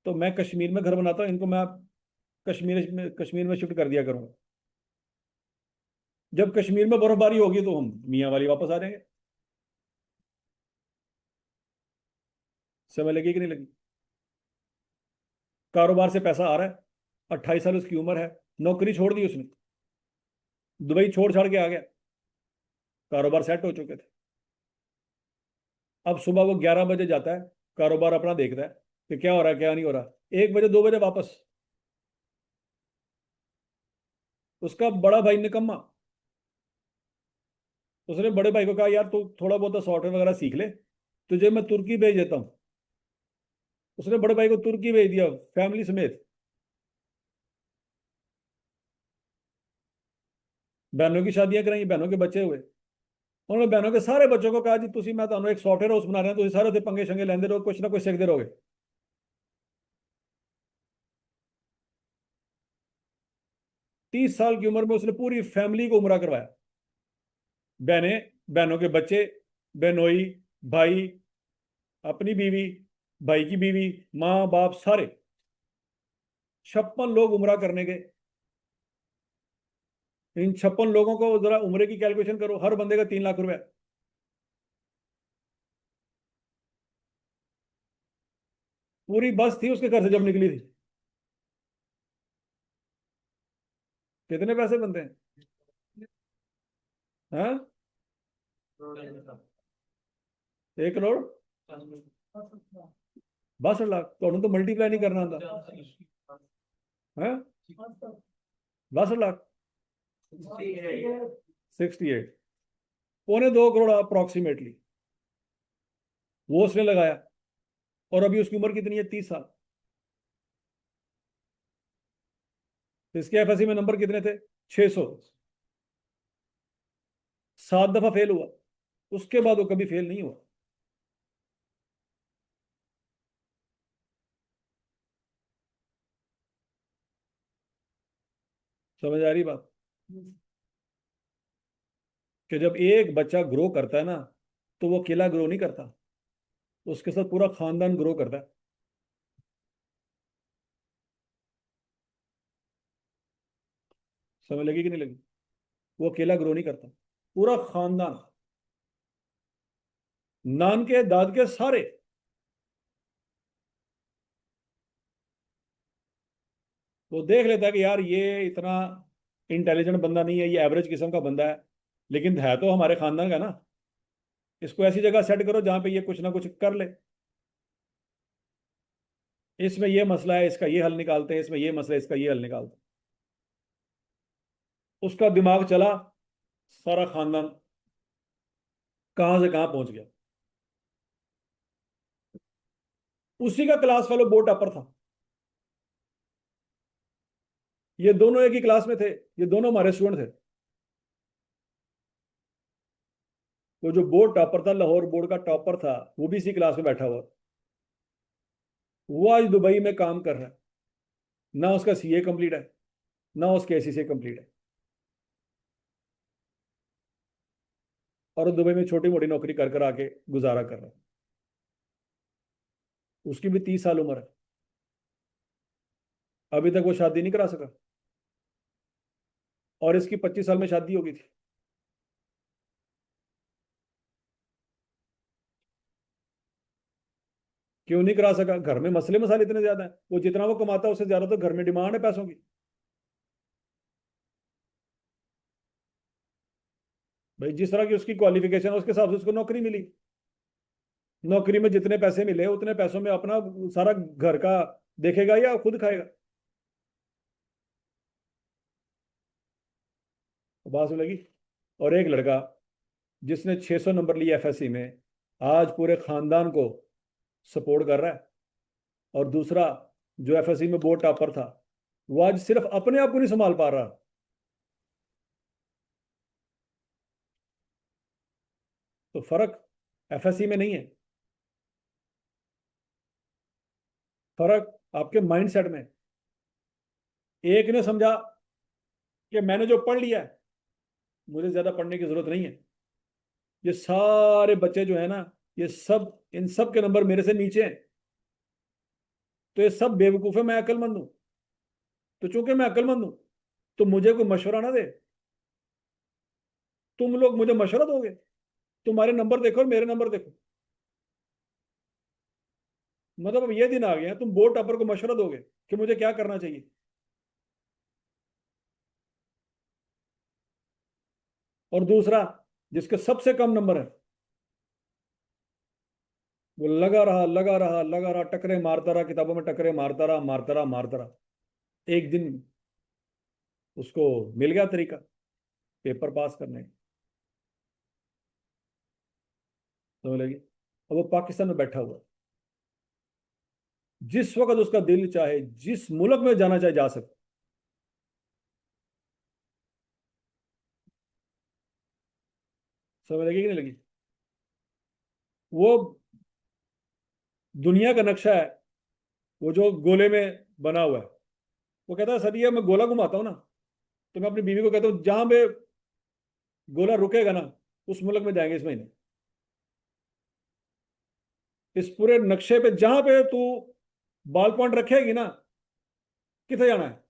तो मैं कश्मीर में घर बनाता हूँ, इनको मैं कश्मीर में शिफ्ट कर दिया करूंगा। जब कश्मीर में बर्फबारी होगी तो हम मियाँ वाली वापस आ जाएंगे। समय लगी कि नहीं लगी? कारोबार से पैसा आ रहा है, 28 साल उसकी उम्र है, नौकरी छोड़ दी उसने, दुबई छोड़ छाड़ के आ गया, कारोबार सेट हो चुके थे। अब सुबह वो 11 बजे जाता है, कारोबार अपना देखता है कि क्या हो रहा है क्या नहीं हो रहा, 1 बजे 2 बजे वापस। उसका बड़ा भाई निकम्मा, उसने बड़े भाई को कहा यार तू थोड़ा बहुत सॉफ्टवेयर वगैरह सीख ले, तुझे मैं तुर्की भेज देता हूँ। उसने बड़े भाई को तुर्की भेज दिया फैमिली समेत। बहनों की शादियां कराई, बहनों के बच्चे हुए। उन्होंने बहनों के सारे बच्चों को कहा जी तुसी मैं ਤੁਹਾਨੂੰ एक सॉफ्टवेयर हाउस बना रहे हैं, तुम सारे उत्ते पंगे शंगे लेंदे रहो, कुछ ना कुछ सीखते रहोगे। 30 साल की उम्र में उसने पूरी फैमिली को उम्रा करवाया। बहनें, बहनों के बच्चे, बहनोई, भाई, अपनी बीवी, भाई की बीवी, माँ बाप सारे, 56 लोग उम्रा करने के। इन 56 लोगों को जरा उम्र की कैलकुलेशन करो, हर बंदे का 3 लाख रुपए। पूरी बस थी उसके घर से जब निकली थी। कितने पैसे बनते हैं? हाँ, 1 करोड़, 62 लाख तो मल्टीप्लाई नहीं करना था। हाँ, 62 लाख, 68, पौने 2 करोड़ अप्रोक्सीमेटली वो उसने लगाया। और अभी उसकी उम्र कितनी है? 30 साल। तो इसके एफएससी में नंबर कितने थे? 600। 7 दफा फेल हुआ, उसके बाद वो कभी फेल नहीं हुआ। समझ आ रही बात? कि जब एक बच्चा ग्रो करता है ना, तो वो अकेला ग्रो नहीं करता, उसके साथ पूरा खानदान ग्रो करता है। समझ लगी कि नहीं लगी? वो अकेला ग्रो नहीं करता, पूरा खानदान, नान के दाद के सारे। वो देख लेता है कि यार ये इतना इंटेलिजेंट बंदा नहीं है, ये एवरेज किस्म का बंदा है, लेकिन है तो हमारे खानदान का ना। इसको ऐसी जगह सेट करो जहां पे ये कुछ ना कुछ कर ले। इसमें ये मसला है, इसका ये हल निकालते हैं, इसमें ये मसला है, इसका ये हल निकालते हैं। उसका दिमाग चला, सारा खानदान कहां से कहां पहुंच गया। उसी का क्लास फेलो बोर्ड टॉपर था। ये दोनों एक ही क्लास में थे, ये दोनों हमारे स्टूडेंट थे। वो जो बोर्ड टॉपर था, लाहौर बोर्ड का टॉपर था, वो भी इसी क्लास में बैठा हुआ। वो आज दुबई में काम कर रहा है। ना उसका सीए कंप्लीट है, ना उसके एसीसी कंप्लीट है, और वो दुबई में छोटी मोटी नौकरी कर कर आके गुजारा कर रहा है। उसकी भी 30 साल उम्र है, अभी तक वो शादी नहीं करा सका। और इसकी 25 साल में शादी हो गई थी। क्यों नहीं करा सका? घर में मसले मसाले इतने ज्यादा हैं, वो जितना वो कमाता है उससे ज्यादा तो घर में डिमांड है पैसों की। भाई जिस तरह की उसकी क्वालिफिकेशन है उसके हिसाब से उसको नौकरी मिली। नौकरी में जितने पैसे मिले उतने पैसों में अपना सारा घर का देखेगा या खुद खाएगा? तो बात लगी। और एक लड़का जिसने 600 नंबर लिए एफएससी में, आज पूरे खानदान को सपोर्ट कर रहा है। और दूसरा जो एफएससी में बोर्ड टॉपर था, वो आज सिर्फ अपने आप को नहीं संभाल पा रहा। तो फर्क एफएससी में नहीं है, फर्क आपके माइंडसेट में। एक ने समझा कि मैंने जो पढ़ लिया है, मुझे ज्यादा पढ़ने की जरूरत नहीं है। ये सारे बच्चे जो है ना, ये सब, इन सब के नंबर मेरे से नीचे हैं, तो ये सब बेवकूफ है, मैं अक्लमंद हूं। तो चूंकि मैं अक्लमंद हूं, तो मुझे कोई मशवरा ना दे। तुम लोग मुझे मशवरा दोगे? तुम्हारे नंबर देखो और मेरे नंबर देखो। मतलब अब ये दिन आ गए हैं, तुम बोर्ड टॉपर को मशवरा दोगे कि मुझे क्या करना चाहिए? और दूसरा जिसके सबसे कम नंबर है, वो लगा रहा लगा रहा लगा रहा, टकरे मारता रहा, किताबों में टकरे मारता रहा मारता रहा मारता रहा। एक दिन उसको मिल गया तरीका पेपर पास करने का। समझ लगी। अब वो पाकिस्तान में बैठा हुआ है। जिस वक्त उसका दिल चाहे जिस मुल्क में जाना चाहे जा सकता। समझ लगी कि नहीं लगी। वो दुनिया का नक्शा है, वो जो गोले में बना हुआ है। वो कहता है सर ये मैं गोला घुमाता हूँ ना, तो मैं अपनी बीवी को कहता हूँ जहां पे गोला रुकेगा ना उस मुल्क में जाएंगे इस महीने। इस पूरे नक्शे पे जहां पे तू बॉल पॉइंट रखेगी ना, कितने जाना है,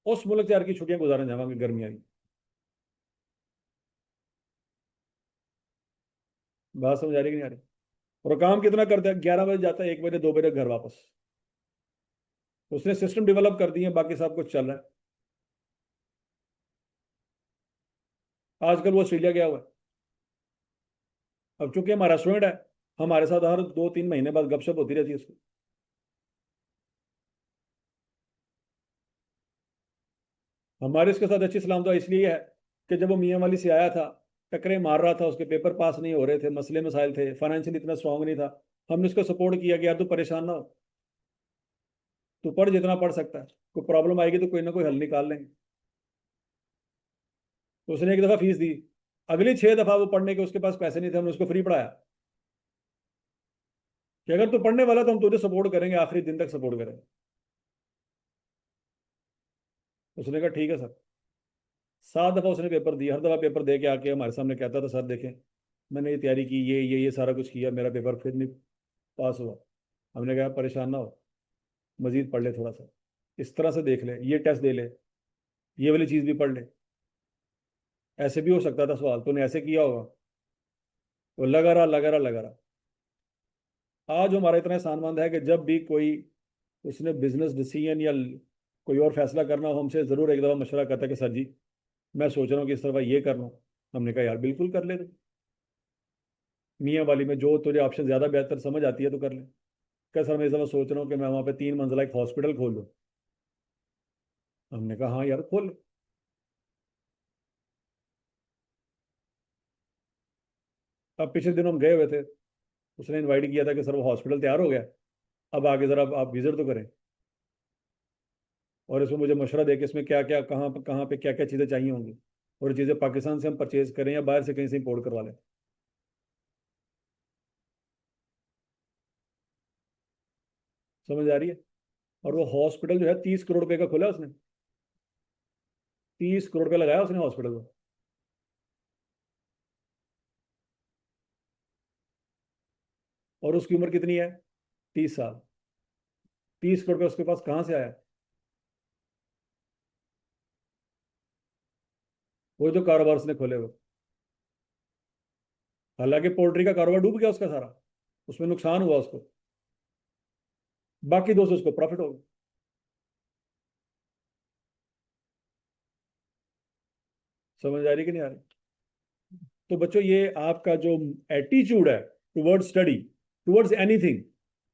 उस मुल्क यार की छुट्टियां गुजारने जावांगे गर्मियां की। बात समझ आ रही कि नहीं आ रही। और काम कितना करता है, 11 बजे जाता है, 1 बजे 2 बजे घर वापस। उसने सिस्टम डेवलप कर दिए, बाकी सब कुछ चल रहा है। आजकल वो ऑस्ट्रेलिया गया हुआ है। अब चूंकि हमारा स्टूडेंट है, हमारे साथ हर 2-3 महीने बाद गपशप होती रहती है उसकी। हमारे इसके साथ अच्छी सलाम तो इसलिए है कि जब वो मियाँ वाली से आया था, टकरे मार रहा था, उसके पेपर पास नहीं हो रहे थे, मसले मसाइल थे, फाइनेंशियल इतना स्ट्रांग नहीं था। हमने उसको सपोर्ट किया कि यार तू परेशान ना हो, तू पढ़ जितना पढ़ सकता है, कोई प्रॉब्लम आएगी तो कोई ना कोई हल निकाल लेंगे। तो उसने एक दफ़ा फीस दी, अगली 6 दफ़ा वो पढ़ने के उसके पास पैसे नहीं थे, हमने उसको फ्री पढ़ाया कि अगर तू पढ़ने वाला तो हम तुझे सपोर्ट करेंगे, आखिरी दिन तक सपोर्ट करेंगे। उसने कहा ठीक है सर। 7 दफ़ा उसने पेपर दिया, हर दफ़ा पेपर दे के आके हमारे सामने कहता था सर देखें मैंने ये तैयारी की, ये सारा कुछ किया, मेरा पेपर फिर नहीं पास हुआ। हमने कहा परेशान ना हो, मजीद पढ़ ले थोड़ा सा, इस तरह से देख ले, ये टेस्ट दे ले, ये वाली चीज़ भी पढ़ ले। ऐसे भी हो सकता था सवाल, तूने ऐसे किया होगा। वो लगा रहा लगा रहा लगा रहा। आज हमारा इतना एहसानमंद है कि जब भी कोई उसने बिजनेस डिसीजन या कोई और फैसला करना हो, हमसे ज़रूर एक दफ़ा मशवरा करता है कि सर जी मैं सोच रहा हूँ कि इस तरह ये कर लूँ। हमने कहा यार बिल्कुल कर ले तू, मियाँ वाली में जो तुझे ऑप्शन ज़्यादा बेहतर समझ आती है तो कर ले। क्या सर मैं इस दफ़ा सोच रहा हूँ कि मैं वहाँ पे 3 मंजिला एक हॉस्पिटल खोल लूँ। हमने कहा हाँ यार खोल ले। अब पिछले दिनों हम गए हुए थे, उसने इनवाइट किया था कि सर वो हॉस्पिटल तैयार हो गया, अब आगे ज़रा आप विजिट तो करें, और इसमें मुझे मशवरा दे कि इसमें क्या क्या कहाँ कहाँ पे क्या क्या चीज़ें चाहिए होंगी, और ये चीज़ें पाकिस्तान से हम परचेज करें या बाहर से कहीं से इंपोर्ट करवा लें। समझ आ रही है। और वो हॉस्पिटल जो है 30 करोड़ रुपए का खोला उसने। 30 करोड़ रुपया लगाया उसने हॉस्पिटल को। और उसकी उम्र कितनी है, 30 साल। 30 करोड़ रुपया उसके पास कहाँ से आया। वो जो कारोबार उसने खोले हुए। हालांकि पोल्ट्री का कारोबार डूब गया उसका सारा, उसमें नुकसान हुआ उसको, बाकी 200 उसको प्रॉफिट हो गया। समझ आ रही कि नहीं आ रही। तो बच्चों ये आपका जो एटीट्यूड है टुवर्ड्स स्टडी, टुवर्ड्स एनीथिंग,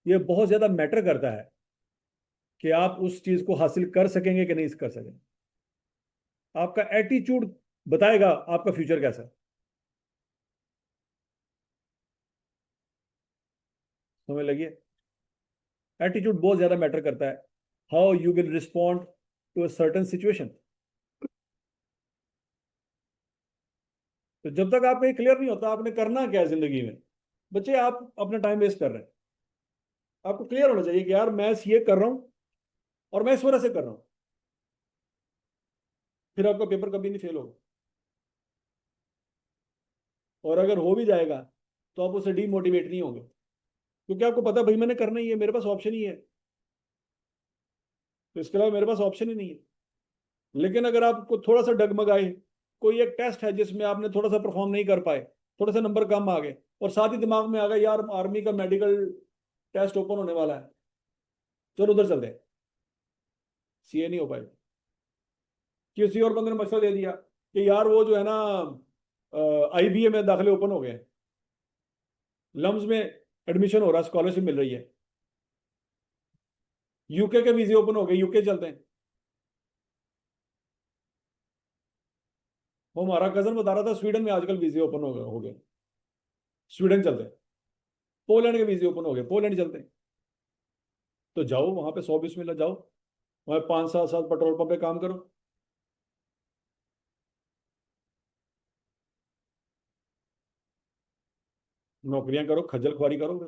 ये बहुत ज्यादा मैटर करता है कि आप उस चीज को हासिल कर सकेंगे कि नहीं कर सकेंगे। आपका एटीट्यूड बताएगा आपका फ्यूचर कैसा है। समझ लगी। एटीट्यूड बहुत ज्यादा मैटर करता है, how you will respond to a certain situation. तो जब तक आपको ये क्लियर नहीं होता आपने करना क्या है जिंदगी में, बच्चे आप अपना टाइम वेस्ट कर रहे हैं। आपको क्लियर होना चाहिए कि यार मैं ये कर रहा हूँ और मैं इस वजह से कर रहा हूँ, फिर आपका पेपर कभी नहीं फेल होगा। और अगर हो भी जाएगा तो आप उससे डीमोटिवेट नहीं होंगे, क्योंकि आपको पता है, भाई मैंने करना ही है, मेरे पास ऑप्शन ही है, तो इसके अलावा मेरे पास ऑप्शन ही नहीं है। लेकिन अगर आपको थोड़ा सा डगमगाए, कोई एक टेस्ट है जिसमें आपने थोड़ा सा परफॉर्म नहीं कर पाए, थोड़े से नंबर कम आ गए, और साथ ही दिमाग में आ गया यार आर्मी का मेडिकल टेस्ट ओपन होने वाला है, चलो उधर चलते हैं, सीए नहीं हो पाएगा। किसी और बंदे ने मसला दे दिया कि यार वो जो है ना आईबीए में दाखिले ओपन हो गए हैं, लम्स में एडमिशन हो रहा है, स्कॉलरशिप मिल रही है। यूके के वीजे ओपन हो गए, यूके चलते हैं। वो हमारा कजन बता रहा था स्वीडन में आजकल वीजे ओपन हो गए। स्वीडन चलते हैं। पोलैंड के वीजे ओपन हो गए, पोलैंड चलते हैं। तो जाओ वहां पे 100 बिस्मिल्लाह जाओ, वहां 5 7 साल पेट्रोल पंप पे काम करो। नौकरियां करो, खज्जल खुआरी करोगे।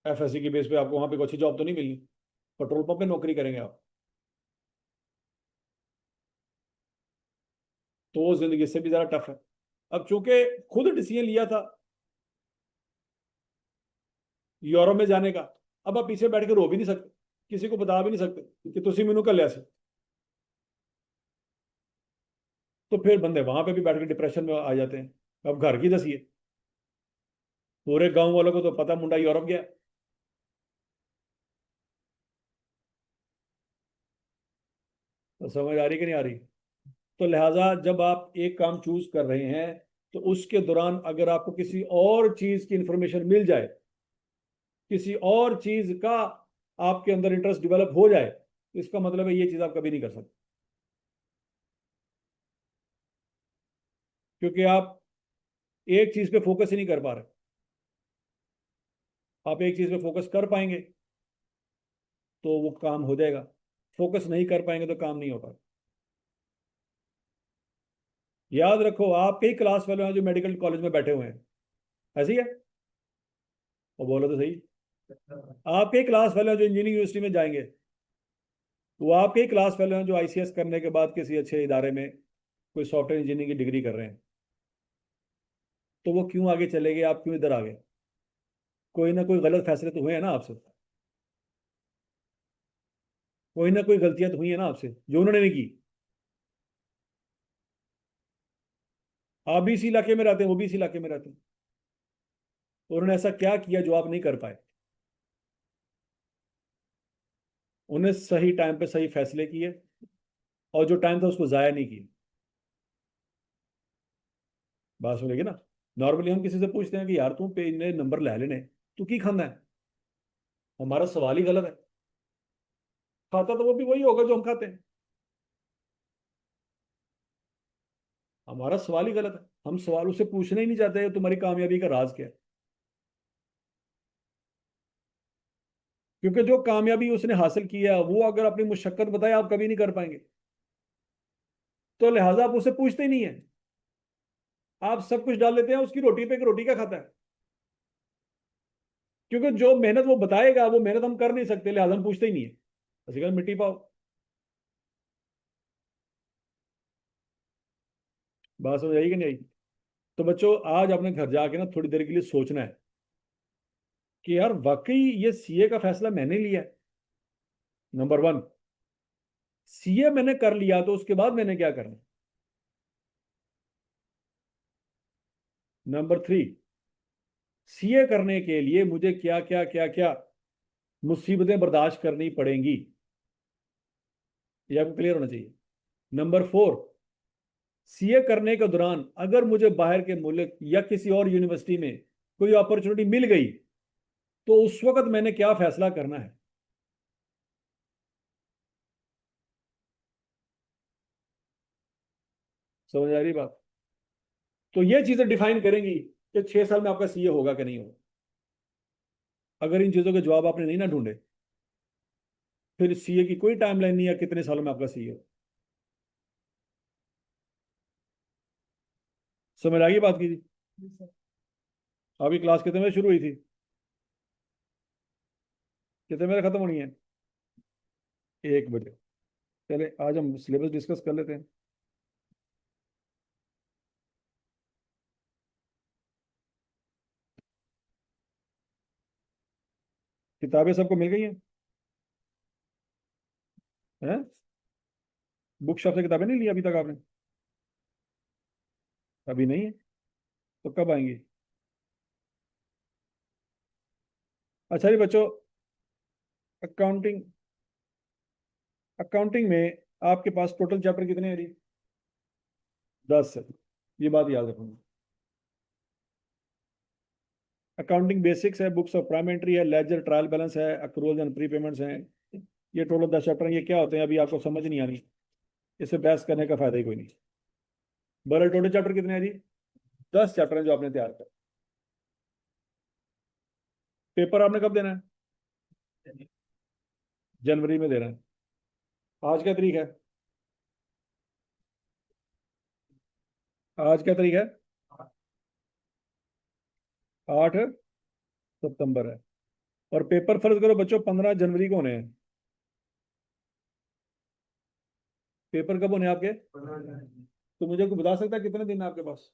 एफएससी की बेस पे आपको वहां पे कोई अच्छी जॉब तो नहीं मिलनी। पेट्रोल पंप पे नौकरी करेंगे आप, तो वो जिंदगी से भी ज्यादा टफ है। अब चूंकि खुद डिसीजन लिया था यूरोप में जाने का, अब आप पीछे बैठ के रो भी नहीं सकते, किसी को बता भी नहीं सकते कि तुसी मैनू कल ऐसे। तो फिर बंदे वहां पे भी बैठ के डिप्रेशन में आ जाते हैं। अब घर की दसिए, पूरे गांव वालों को तो पता मुंडा यूरोप गया। तो समझ आ रही कि नहीं आ रही? तो लिहाजा जब आप एक काम चूज कर रहे हैं, तो उसके दौरान अगर आपको किसी और चीज की इंफॉर्मेशन मिल जाए, किसी और चीज का आपके अंदर इंटरेस्ट डेवलप हो जाए, तो इसका मतलब है ये चीज आप कभी नहीं कर सकते, क्योंकि आप एक चीज पे फोकस ही नहीं कर पा रहे। आप एक चीज पे फोकस कर पाएंगे तो वो काम हो जाएगा, फोकस नहीं कर पाएंगे तो काम नहीं हो पाएगा। याद रखो, आप कई क्लास वाले हैं जो मेडिकल कॉलेज में बैठे हुए हैं, ऐसे ही है? वो बोलो तो सही। आपके क्लास वाले हैं जो इंजीनियरिंग यूनिवर्सिटी में जाएंगे, वो आपके क्लास वाले हैं जो आईसीएस करने के बाद किसी अच्छे इदारे में कोई सॉफ्टवेयर इंजीनियरिंग की डिग्री कर रहे हैं। तो वो क्यों आगे चले गए, आप क्यों इधर आ गए? कोई ना कोई गलत फैसले तो हुए हैं ना आपसे, कोई ना कोई गलतियां तो हुई है ना आपसे जो उन्होंने नहीं की। आप भी इसी इलाके में रहते हैं, वो भी इसी इलाके में रहते हैं, तो उन्होंने ऐसा क्या किया जो आप नहीं कर पाए? उन्हें सही टाइम पे सही फैसले किए, और जो टाइम था उसको जाया नहीं किया। बात सुनेगी ना? नॉर्मली हम किसी से पूछते हैं कि यार तू पे इन्ने नंबर ले लेने, तू की खाना है? हमारा सवाल ही गलत है। खाता तो वो भी वही होगा जो हम खाते हैं। हमारा सवाल ही गलत है। हम सवाल उससे पूछना ही नहीं चाहते तुम्हारी कामयाबी का राज क्या है, क्योंकि जो कामयाबी उसने हासिल किया वो अगर अपनी मुशक्कत बताए आप कभी नहीं कर पाएंगे। तो लिहाजा आप उससे पूछते ही नहीं है, आप सब कुछ डाल लेते हैं उसकी रोटी पे कि रोटी क्या खाता है। क्योंकि जो मेहनत वो बताएगा वो मेहनत हम कर नहीं सकते, लिहाजा हम पूछते ही नहीं है। ऐसे कल मिट्टी पाओ। बात समझ आई कि नहीं आई? तो बच्चों आज अपने घर जाके ना थोड़ी देर के लिए सोचना है कि यार वाकई ये सीए का फैसला मैंने लिया है। नंबर 1, सीए मैंने कर लिया तो उसके बाद मैंने क्या करना। नंबर 3, सीए करने के लिए मुझे क्या क्या क्या क्या मुसीबतें बर्दाश्त करनी पड़ेंगी, ये आपको क्लियर होना चाहिए। नंबर 4, सीए करने के दौरान अगर मुझे बाहर के मुल्क या किसी और यूनिवर्सिटी में कोई अपॉर्चुनिटी मिल गई, तो उस वक्त मैंने क्या फैसला करना है। समझ आ रही बात? तो ये चीजें डिफाइन करेंगी कि 6 साल में आपका सीए होगा कि नहीं होगा। अगर इन चीजों के जवाब आपने नहीं ना ढूंढे, फिर सीए की कोई टाइमलाइन नहीं है कितने सालों में आपका सीए हो। समझ आ गई बात की? अभी क्लास कितने बजे शुरू हुई थी? कितने बजे खत्म होनी है? 1 बजे। चले आज हम सिलेबस डिस्कस कर लेते हैं। किताबें सबको मिल गई हैं? हैं? बुक शॉप से किताबें नहीं ली अभी तक आपने? अभी नहीं है? तो कब आएंगी? अच्छा जी बच्चों, अकाउंटिंग, अकाउंटिंग में आपके पास टोटल चैप्टर कितने हैं जी? 10 है। ये बात याद रखूंगा। अकाउंटिंग बेसिक्स है, बुक्स ऑफ प्राइम एंट्री है, लेजर ट्रायल बैलेंस है, अक्रूवल्स एंड प्री पेमेंट्स हैं। ये टोटल 10 चैप्टर हैं। ये क्या होते हैं अभी आपको समझ नहीं आनी, इससे बहस करने का फायदा ही कोई नहीं। बहरहाल टोटल चैप्टर कितने हैं जी? 10 चैप्टर हैं जो आपने तैयार कर। पेपर आपने कब देना है? जनवरी में देना है। आज क्या तारीख है? आज क्या तारीख है? 8 सितंबर है। और पेपर फर्ज करो बच्चों 15 जनवरी को होने हैं। पेपर कब होने हैं आपके? तो मुझे को बता सकता है कितने दिन है आपके पास?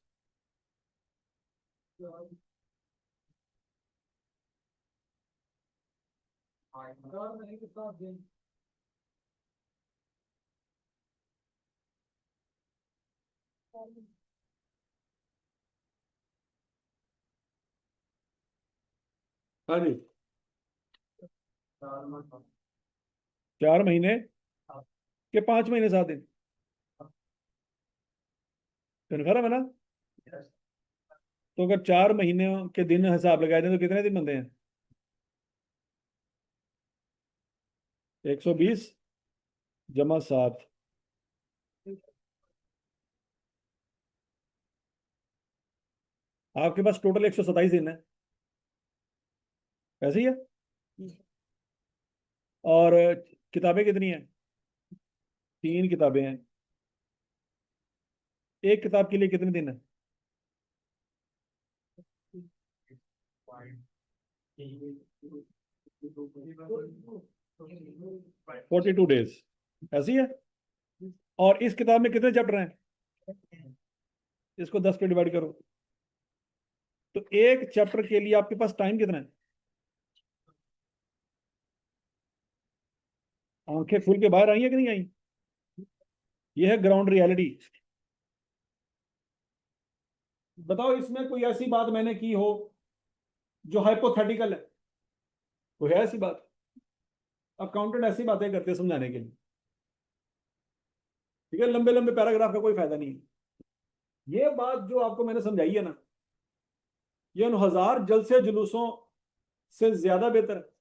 हाँ जी। 4 महीने के 5 महीने 7 दिन। कन्फर्म है ना? तो अगर 4 महीने के दिन हिसाब लगाए दें तो कितने दिन बनते हैं? 120 जमा 7। आपके पास टोटल 127 दिन है। ऐसे ही है। और किताबें कितनी हैं? 3 किताबें हैं। एक किताब के लिए कितने दिन है? 42 डेज। ऐसी है। और इस किताब में कितने चैप्टर हैं? इसको 10 पे डिवाइड करो। तो एक चैप्टर के लिए आपके पास टाइम कितना है? आंखें खुल के बाहर आई है कि नहीं आई? ये है ग्राउंड रियलिटी। बताओ इसमें कोई ऐसी बात मैंने की हो जो हाइपोथेटिकल है? कोई है ऐसी बात? अकाउंटेंट ऐसी बातें करते हैं समझाने के लिए। ठीक है, लंबे लंबे पैराग्राफ का कोई फायदा नहीं है। ये बात जो आपको मैंने समझाई है ना, ये उन हजार जलसे जुलूसों से ज्यादा बेहतर है।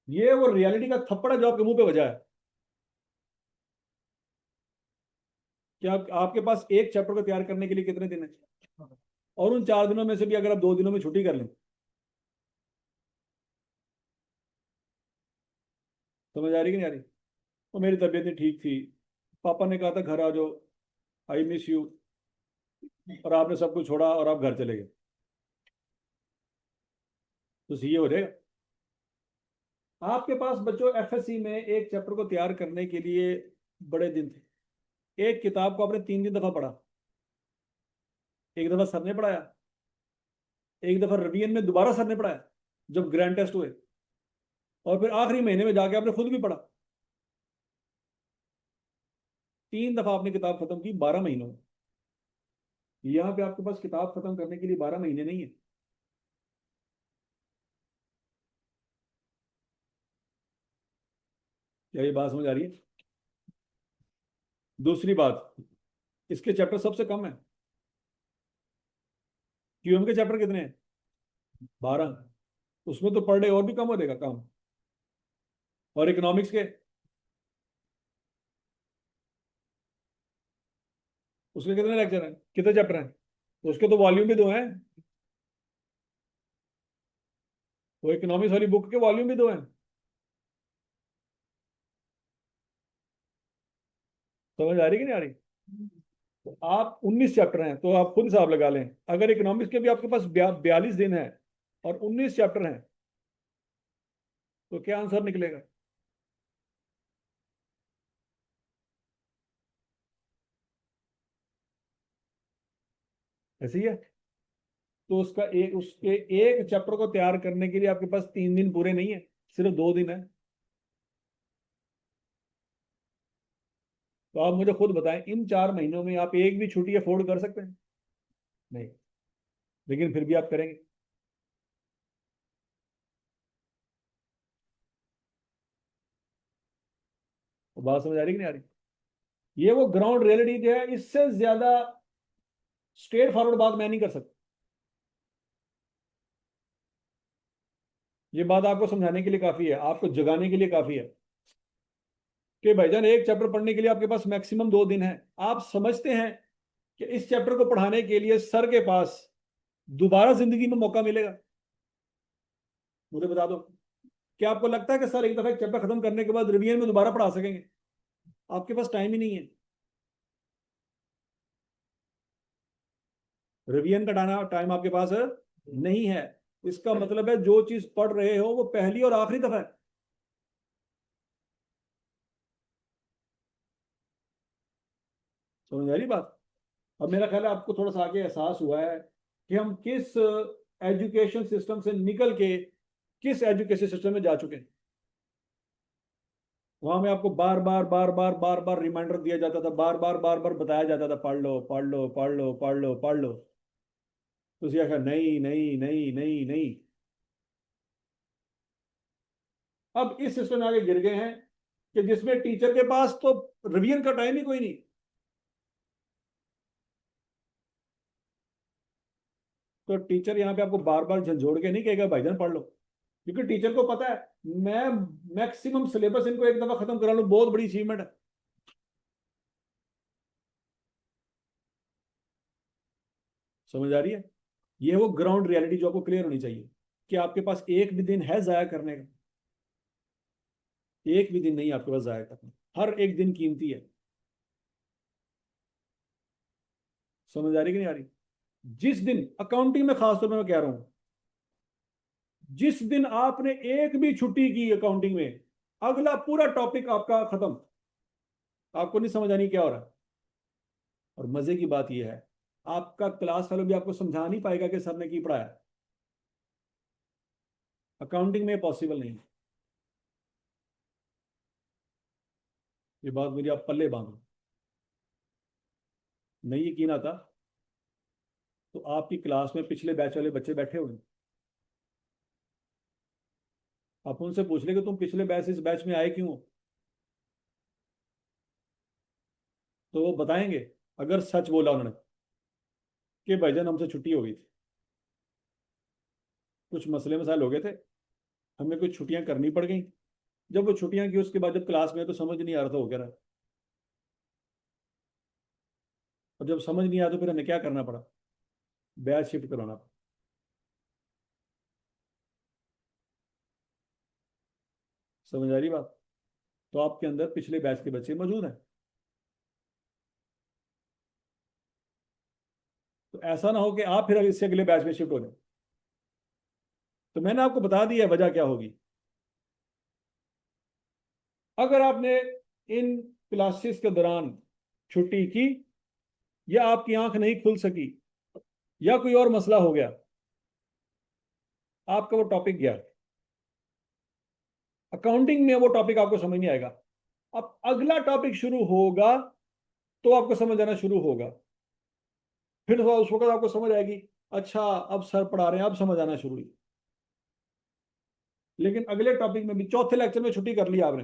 ये वो रियलिटी का थप्पड़ है जो आपके मुंह पे बजा है। कि आपके पास एक चैप्टर को तैयार करने के लिए कितने दिन है? और उन 4 दिनों में से भी अगर आप 2 दिनों में छुट्टी कर लें, समझ आ रही कि नहीं आ रही? तो मेरी तबीयत नहीं ठीक थी, पापा ने कहा था घर आ जाओ, आई मिस यू, और आपने सब कुछ छोड़ा और आप घर चले गए, तो ये हो जाएगा। आपके पास बच्चों एफएससी में एक चैप्टर को तैयार करने के लिए बड़े दिन थे। एक किताब को आपने 3 3 दफा पढ़ा। एक दफा सर ने पढ़ाया, एक दफा रिवीजन में दोबारा सर ने पढ़ाया जब ग्रैंड टेस्ट हुए, और फिर आखिरी महीने में जाके आपने खुद भी पढ़ा। 3 दफा आपने किताब खत्म की 12 महीनों में। यहाँ पे आपके पास किताब खत्म करने के लिए 12 महीने नहीं है। क्या ये बात समझ आ रही है? दूसरी बात, इसके चैप्टर सबसे कम है। क्यूएम के चैप्टर कितने हैं? 12। उसमें तो पर डे और भी कम हो जाएगा काम। और इकोनॉमिक्स के, उसके कितने लेक्चर हैं, कितने चैप्टर हैं? उसके तो वॉल्यूम भी 2 हैं। वो इकोनॉमिक्स वाली बुक के वॉल्यूम भी 2 हैं। समझ आ रही कि नहीं आ रही? तो आप 19 चैप्टर हैं तो आप खुद हिसाब लगा लें। अगर इकोनॉमिक्स के भी आपके पास 42 दिन है और 19 चैप्टर हैं, तो क्या आंसर निकलेगा? ऐसे ही है। तो उसके एक चैप्टर को तैयार करने के लिए आपके पास 3 दिन पूरे नहीं है, सिर्फ 2 दिन है। तो आप मुझे खुद बताएं, इन 4 महीनों में आप एक भी छुट्टी अफोर्ड कर सकते हैं? नहीं। लेकिन फिर भी आप करेंगे। तो बात समझ आ रही कि नहीं आ रही? ये वो ग्राउंड रियलिटी जो है, इससे ज्यादा स्ट्रेट फॉरवर्ड बात मैं नहीं कर सकता। ये बात आपको समझाने के लिए काफी है, आपको जगाने के लिए काफी है कि भाईजान एक चैप्टर पढ़ने के लिए आपके पास मैक्सिमम 2 दिन है। आप समझते हैं कि इस चैप्टर को पढ़ाने के लिए सर के पास दोबारा जिंदगी में मौका मिलेगा? मुझे बता दो, क्या आपको लगता है कि सर एक दफा चैप्टर खत्म करने के बाद रिवीजन में दोबारा पढ़ा सकेंगे? आपके पास टाइम ही नहीं है, रिवीजन का टाइम आपके पास नहीं है। इसका मतलब है जो चीज पढ़ रहे हो वो पहली और आखिरी दफा है। समझ आ रही बात? अब मेरा ख्याल है आपको थोड़ा सा आगे एहसास हुआ है कि हम किस एजुकेशन सिस्टम से निकल के किस एजुकेशन सिस्टम में जा चुके हैं। वहां में आपको बार बार बार बार बार बार रिमाइंडर दिया जाता था, बार बार बार बार बताया जाता था, पढ़ लो पढ़ लो पढ़ लो पढ़ लो पढ़ लो। तो उसने कहा नहीं नहीं नहीं नहीं नहीं। अब इस सिस्टम में आगे गिर गए हैं कि जिसमें टीचर के पास तो रिवीजन का टाइम ही कोई नहीं। तो टीचर यहाँ पे आपको बार बार झंझोड़ के नहीं कहेगा भाईजान पढ़ लो, क्योंकि टीचर को पता है मैं मैक्सिमम सिलेबस इनको एक दफा खत्म करा लूं बहुत बड़ी अचीवमेंट है। समझ आ रही है? ये वो ग्राउंड रियलिटी जो आपको क्लियर होनी चाहिए कि आपके पास एक भी दिन है जाया करने का। एक भी दिन नहीं आपके पास जाया करना, हर एक दिन कीमती है। समझ आ रही कि नहीं आ रही? जिस दिन अकाउंटिंग में खासतौर पर मैं कह रहा हूं, जिस दिन आपने एक भी छुट्टी की अकाउंटिंग में, अगला पूरा टॉपिक आपका खत्म। आपको नहीं समझ आनी क्या हो रहा है। और मजे की बात यह है, आपका क्लास फेलो भी आपको समझा नहीं पाएगा कि सर ने की पढ़ाया। अकाउंटिंग में पॉसिबल नहीं। ये बात मेरी आप पल्ले बांधो। नहीं यकीन आता तो आपकी क्लास में पिछले बैच वाले बच्चे बैठे हुए हैं, आप उनसे पूछ ले कि तुम पिछले बैच से इस बैच में आए क्यों हो, तो वो बताएंगे। अगर सच बोला उन्होंने कि भाईजान हमसे छुट्टी हो गई थी, कुछ मसले मसाइल हो गए थे, हमें कुछ छुट्टियां करनी पड़ गई। जब वो छुट्टियां की उसके बाद जब क्लास में तो समझ नहीं आ रहा था हो क्या रहा है। और जब समझ नहीं आया तो फिर हमें क्या करना पड़ा? बैच शिफ्ट करवाना पड़ा। समझ आ रही बात? तो आपके अंदर पिछले बैच के बच्चे मौजूद हैं। तो ऐसा ना हो कि आप फिर इससे अगले बैच में शिफ्ट हो जाए। तो मैंने आपको बता दिया वजह क्या होगी। अगर आपने इन क्लासेस के दौरान छुट्टी की, या आपकी आंख नहीं खुल सकी, या कोई और मसला हो गया, आपका वो टॉपिक गया, अकाउंटिंग में वो टॉपिक आपको समझ नहीं आएगा। अब अगला टॉपिक शुरू होगा तो आपको समझ आना शुरू होगा। फिर उस वक्त आपको समझ आएगी, अच्छा अब सर पढ़ा रहे हैं, अब समझ आना शुरू हुई। लेकिन अगले टॉपिक में भी चौथे लेक्चर में छुट्टी कर ली आपने,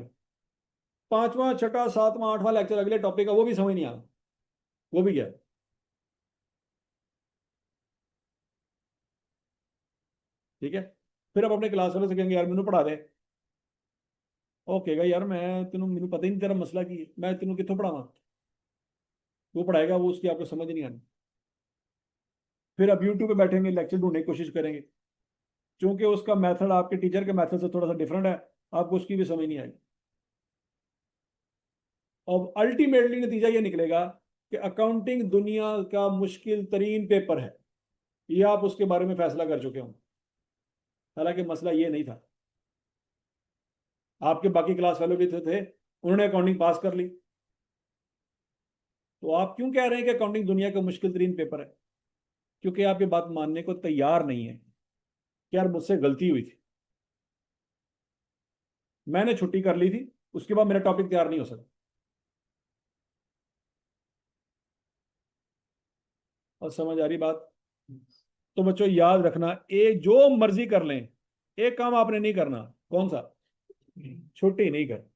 पांचवा छठा सातवां आठवां लेक्चर अगले टॉपिक का वो भी समझ नहीं आना, वो भी गया। ठीक है? फिर आप अपने क्लास वाले से कहेंगे यार मैनू पढ़ा दे। वो कहेगा यार मैं तेन मैनू पता ही नहीं तेरा मसला की है, मैं तेन कितों पढ़ावा। वो पढ़ाएगा, वो उसकी आपको समझ नहीं आनी। फिर आप यूट्यूब पे बैठेंगे लेक्चर ढूंढने की कोशिश करेंगे, क्योंकि उसका मेथड आपके टीचर के मेथड से थोड़ा सा डिफरेंट है, आपको उसकी भी समझ नहीं आएगी। और अल्टीमेटली नतीजा ये निकलेगा कि अकाउंटिंग दुनिया का मुश्किल तरीन पेपर है, ये आप उसके बारे में फैसला कर चुके हो। हालांकि मसला ये नहीं था, आपके बाकी क्लास वाले भी थे, उन्होंने अकाउंटिंग पास कर ली। तो आप क्यों कह रहे हैं कि अकाउंटिंग दुनिया का मुश्किल तरीन पेपर है? क्योंकि आप ये बात मानने को तैयार नहीं है कि यार मुझसे गलती हुई थी, मैंने छुट्टी कर ली थी, उसके बाद मेरा टॉपिक तैयार नहीं हो सका। और समझ आ रही बात? तो बच्चों याद रखना, एक जो मर्जी कर लें, एक काम आपने नहीं करना। कौन सा? छुट्टी नहीं कर।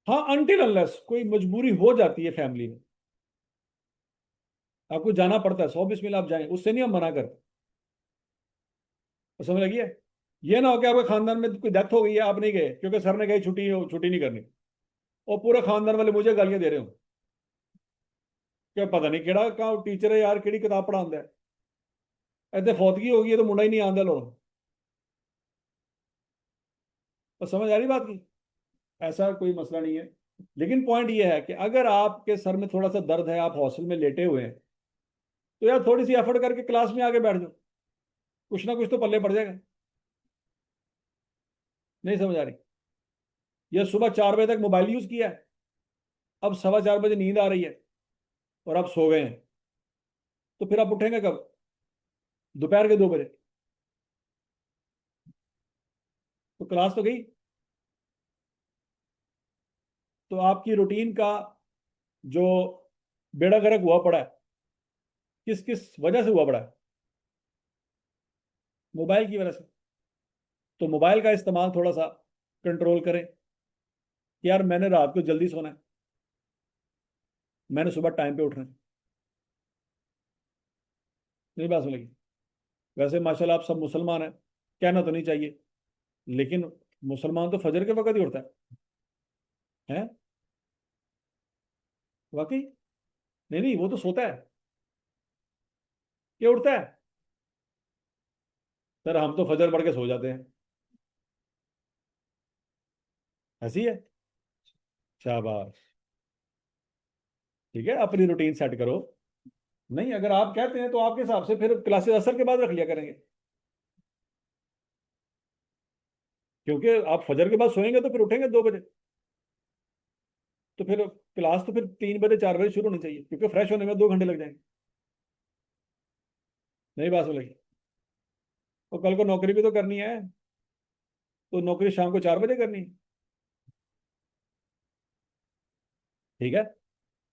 हाँ, अनटिल अनलेस कोई मजबूरी हो जाती है फैमिली में, आपको जाना पड़ता है, 100 बिस्मिल्लाह आप जाएं, उससे नहीं हम मना करते। तो समझ लगी है। ये ना हो कि आपके खानदान में कोई डेथ हो गई है, आप नहीं गए क्योंकि सर ने कही छुट्टी छुट्टी नहीं करनी, और पूरे खानदान वाले मुझे गालियां दे रहे हो कि पता नहीं केड़ा का टीचर है यार, केड़ी किताब पढ़ाता है, ऐसे फौतगी हो गई है तो मुंडा ही नहीं आंदा लो। तो समझ आ रही बात की। ऐसा कोई मसला नहीं है। लेकिन पॉइंट ये है कि अगर आपके सर में थोड़ा सा दर्द है, आप हॉस्टल में लेटे हुए हैं, तो यार थोड़ी सी एफर्ट करके क्लास में आके बैठ जाओ, कुछ ना कुछ तो पल्ले पड़ जाएगा। नहीं समझ आ रही। ये सुबह 4 बजे तक मोबाइल यूज किया है, अब 4:15 बजे नींद आ रही है और आप सो गए हैं, तो फिर आप उठेंगे कब? दोपहर के 2 बजे। तो क्लास तो गई। तो आपकी रूटीन का जो बेड़ा गर्क हुआ पड़ा है, किस किस वजह से हुआ पड़ा है? मोबाइल की वजह से। तो मोबाइल का इस्तेमाल थोड़ा सा कंट्रोल करें कि यार मैंने रात को जल्दी सोना है, मैंने सुबह टाइम पे उठना है। नहीं बात सुनेगी। वैसे माशाल्लाह आप सब मुसलमान हैं, कहना तो नहीं चाहिए, लेकिन मुसलमान तो फजर के वक्त ही उठता है। वाकई। नहीं नहीं, वो तो सोता है, ये उठता है। सर हम तो फजर पढ़ के सो जाते हैं। हंसी है। शाबाश। ठीक है, अपनी रूटीन सेट करो। नहीं, अगर आप कहते हैं तो आपके हिसाब से फिर क्लासेस असर के बाद रख लिया करेंगे, क्योंकि आप फजर के बाद सोएंगे तो फिर उठेंगे 2 बजे, तो फिर क्लास तो फिर 3 बजे 4 बजे शुरू होनी चाहिए, क्योंकि फ्रेश होने में 2 घंटे लग जाएंगे। नहीं बात लगी। और कल को नौकरी भी तो करनी है, तो नौकरी शाम को 4 बजे करनी है। ठीक है।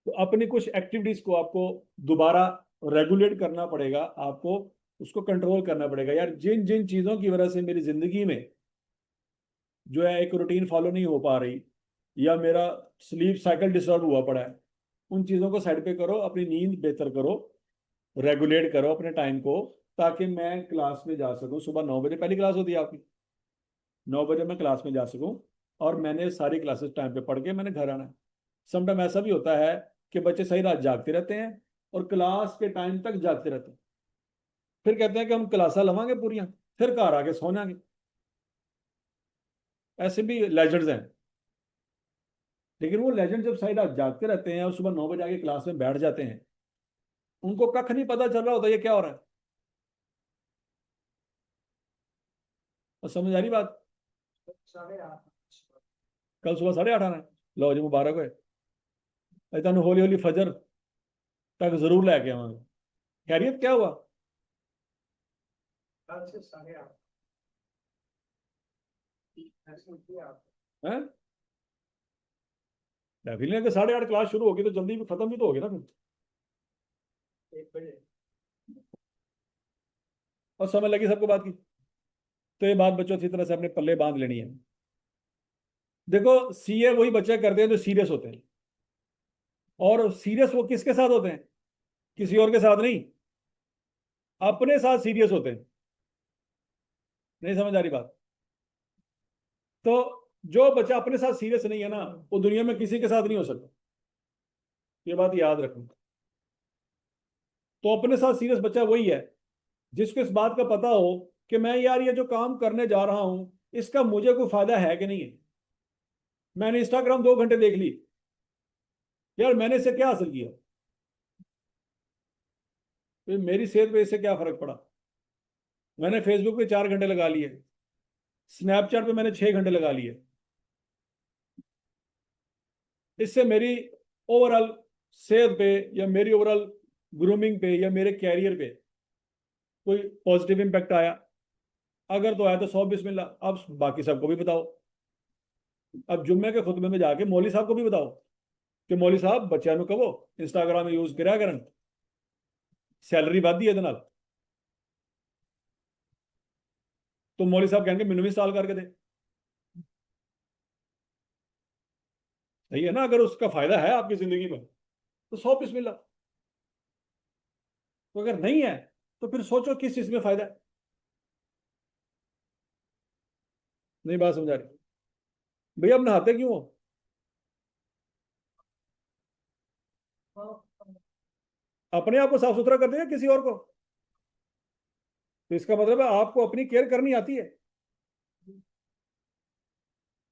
तो अपनी कुछ एक्टिविटीज को आपको दोबारा रेगुलेट करना पड़ेगा, आपको उसको कंट्रोल करना पड़ेगा। यार जिन जिन चीजों की वजह से मेरी जिंदगी में जो है एक रूटीन फॉलो नहीं हो पा रही, या मेरा स्लीप साइकिल डिस्टर्ब हुआ पड़ा है, उन चीज़ों को साइड पे करो, अपनी नींद बेहतर करो, रेगुलेट करो अपने टाइम को, ताकि मैं क्लास में जा सकूं। सुबह 9 बजे पहली क्लास होती है आपकी, 9 बजे मैं क्लास में जा सकूं, और मैंने सारी क्लासेस टाइम पे पढ़ के मैंने घर आना है। समटाइम ऐसा भी होता है कि बच्चे सही रात जागते रहते हैं और क्लास के टाइम तक जागते रहते हैं, फिर कहते हैं कि हम क्लासा लवांगे पूरियां, फिर घर आके सो जाएंगे। ऐसे भी लेजेंड्स हैं। लेकिन वो लेजेंड जब सारी रात जागते रहते हैं और सुबह 9 बजे आके क्लास में बैठ जाते हैं, उनको कख नहीं पता चल रहा होता ये क्या हो रहा है। और समझ आ रही बात। कल सुबह 8:30 आना है। लो जी मुबारक हो। तुम हौली हौली फजर तक जरूर लेके आवांगे। खैरियत क्या हुआ? हैं? डेफिनेटली अगर 8:30 क्लास शुरू होगी तो जल्दी भी खत्म भी तो होगी ना फिर। 1 बजे। और समझ लगी सबको बात की। तो ये बात बच्चों अच्छी तरह से अपने पल्ले बांध लेनी है। देखो, सीए वही बच्चे करते हैं जो सीरियस होते हैं, और सीरियस वो किसके साथ होते हैं? किसी और के साथ नहीं, अपने साथ सीरियस होते हैं। नहीं समझ आ रही बात। तो जो बच्चा अपने साथ सीरियस नहीं है ना, वो दुनिया में किसी के साथ नहीं हो सकता। ये बात याद रखो। तो अपने साथ सीरियस बच्चा वही है जिसको इस बात का पता हो कि मैं यार ये जो काम करने जा रहा हूं, इसका मुझे कोई फायदा है कि नहीं है। मैंने इंस्टाग्राम 2 घंटे देख ली, यार मैंने इससे क्या हासिल किया? तो मेरी सेहत पे इससे क्या फर्क पड़ा? मैंने फेसबुक पे 4 घंटे लगा लिए, स्नैपचैट पे मैंने 6 घंटे लगा लिए, इससे मेरी ओवरऑल सेहत पे, या मेरी ओवरऑल ग्रूमिंग पे, या मेरे कैरियर पे कोई पॉजिटिव इंपैक्ट आया? अगर तो आया तो 100 बिस्मिल्लाह, अब बाकी सबको भी बताओ। अब जुम्मे के खुतबे में जाके मौली साहब को भी बताओ कि मौली साहब बच्चों को कहो इंस्टाग्राम यूज करा करन, सैलरी वादी है नाल। तो मौली साहब कहेंगे मैनू भी इंस्टॉल करके दे। सही है ना? अगर उसका फायदा है आपकी जिंदगी में तो 100 बिस्मिल्लाह। तो अगर नहीं है तो फिर सोचो किस चीज में फायदा है। नहीं बात समझा रही? भैया आप नहाते क्यों हो? अपने आप को साफ सुथरा कर देगा किसी और को? तो इसका मतलब है आपको अपनी केयर करनी आती है।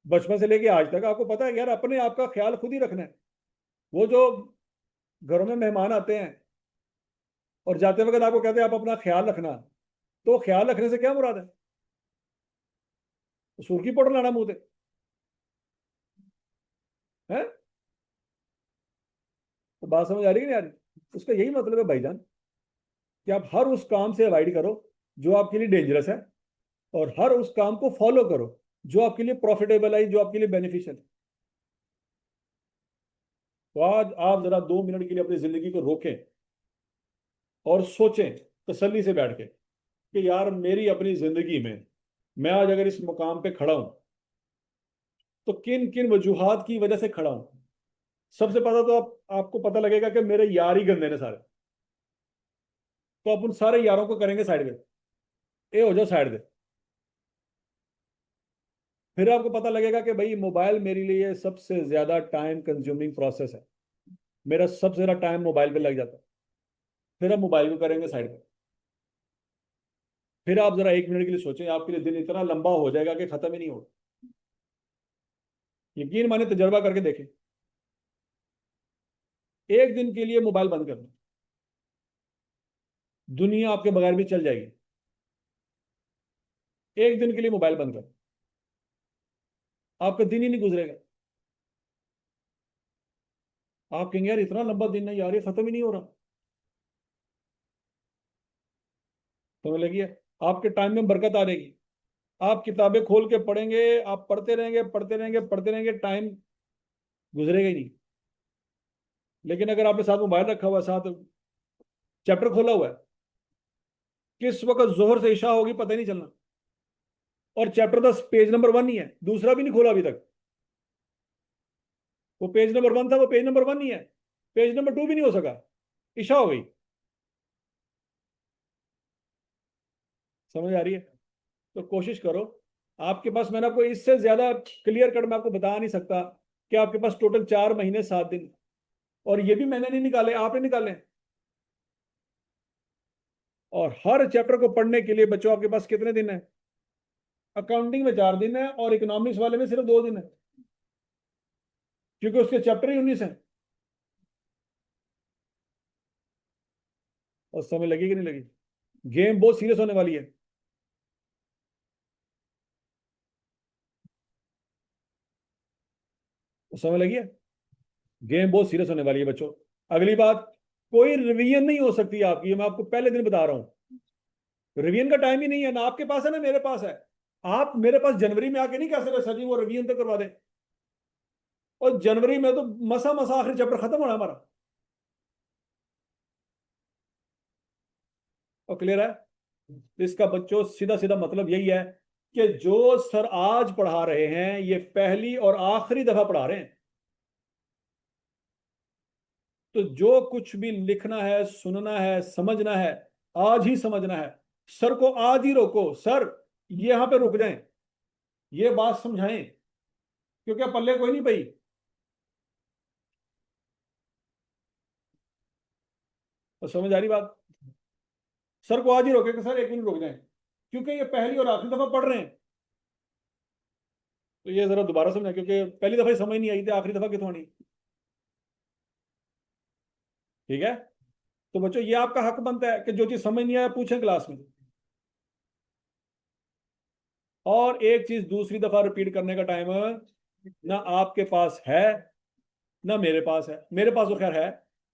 बचपन से लेके आज तक आपको पता है कि यार अपने आप का ख्याल खुद ही रखना है। वो जो घरों में मेहमान आते हैं और जाते वक्त आपको कहते हैं आप अपना ख्याल रखना, तो ख्याल रखने से क्या मुराद है? तो सुर्खी पाउडर लाना मुंह पे है? तो बात समझ आ रही है कि नहीं आ रही? उसका यही मतलब है भाईजान कि आप हर उस काम से अवॉइड करो जो आपके लिए डेंजरस है, और हर उस काम को फॉलो करो जो आपके लिए प्रॉफिटेबल है, जो आपके लिए बेनिफिशियल है। तो आज आप जरा 2 मिनट के लिए अपनी जिंदगी को रोकें और सोचें तसल्ली से बैठ के कि यार मेरी अपनी जिंदगी में मैं आज अगर इस मुकाम पे खड़ा हूं तो किन किन वजूहात की वजह से खड़ा हूं। सबसे पहले तो आपको पता लगेगा कि मेरे यार ही गंदे ने सारे। तो आप उन सारे यारों को करेंगे साइड में, ए हो जाओ साइड में। फिर आपको पता लगेगा कि भाई मोबाइल मेरे लिए सबसे ज्यादा टाइम कंज्यूमिंग प्रोसेस है, मेरा सबसे ज्यादा टाइम मोबाइल पे लग जाता है। फिर आप मोबाइल को करेंगे साइड में। फिर आप जरा 1 मिनट के लिए सोचें, आपके लिए दिन इतना लंबा हो जाएगा कि खत्म ही नहीं होगा। यकीन माने तजर्बा करके देखें। एक दिन के लिए मोबाइल बंद कर दो, दुनिया आपके बगैर भी चल जाएगी। एक दिन के लिए मोबाइल बंद कर, आपका दिन ही नहीं गुजरेगा। आप कहेंगे यार इतना लंबा दिन है यार, ये खत्म ही नहीं हो रहा। समझ लगी है? आपके टाइम में बरकत आ जाएगी। आप किताबें खोल के पढ़ेंगे, आप पढ़ते रहेंगे पढ़ते रहेंगे पढ़ते रहेंगे, टाइम गुजरेगा ही नहीं। लेकिन अगर आपने साथ मोबाइल रखा हुआ है, साथ चैप्टर खोला हुआ है, किस वक्त जोहर से इशा होगी पता ही नहीं चलना। और चैप्टर 10 पेज नंबर 1 ही है, दूसरा भी नहीं खोला अभी तक। वो पेज नंबर 1 था, वो पेज नंबर 1 ही है, पेज नंबर 2 भी नहीं हो सका, इशा हो गई। समझ आ रही है? तो कोशिश करो। आपके पास, मैंने आपको इससे ज्यादा क्लियर कट मैं आपको बता नहीं सकता कि आपके पास टोटल 4 महीने 7 दिन, और ये भी मैंने नहीं निकाले, आपने निकाले। और हर चैप्टर को पढ़ने के लिए बच्चों आपके पास कितने दिन है? अकाउंटिंग में 4 दिन है और इकोनॉमिक्स वाले में सिर्फ 2 दिन है, क्योंकि उसके चैप्टर ही 19 है। और समय लगेगी कि नहीं लगेगी? गेम बहुत सीरियस होने वाली है। समय लगी है। गेम बहुत सीरियस होने वाली है बच्चों। अगली बात, कोई रिवीजन नहीं हो सकती आपकी, ये मैं आपको पहले दिन बता रहा हूं। रिवीजन का टाइम ही नहीं है, ना आपके पास है ना मेरे पास है। आप मेरे पास जनवरी में आके नहीं कह सकते सर जी वो रिवीजन तो करवा दें। और जनवरी में तो मसा मसा आखिरी चैप्टर खत्म होना हमारा। और क्लियर है? तो इसका बच्चों सीधा सीधा मतलब यही है कि जो सर आज पढ़ा रहे हैं ये पहली और आखिरी दफा पढ़ा रहे हैं। तो जो कुछ भी लिखना है, सुनना है, समझना है, आज ही समझना है। सर को आज ही रोको, सर यहां पे रुक जाएं, ये बात समझाएं, क्योंकि अब पल्ले कोई नहीं पई। तो समझ आ रही बात? सर को आज ही रोके कि सर 1 मिनट रुक जाएं, क्योंकि ये पहली और आखिरी दफा पढ़ रहे हैं। तो ये जरा दोबारा समझा, क्योंकि पहली दफा ही समझ नहीं आई थी, आखिरी दफा कितनी आनी। ठीक है? तो बच्चों ये आपका हक बनता है कि जो चीज समझ नहीं आया पूछें क्लास में। और एक चीज दूसरी दफा रिपीट करने का टाइम ना आपके पास है ना मेरे पास है। मेरे पास तो खैर है,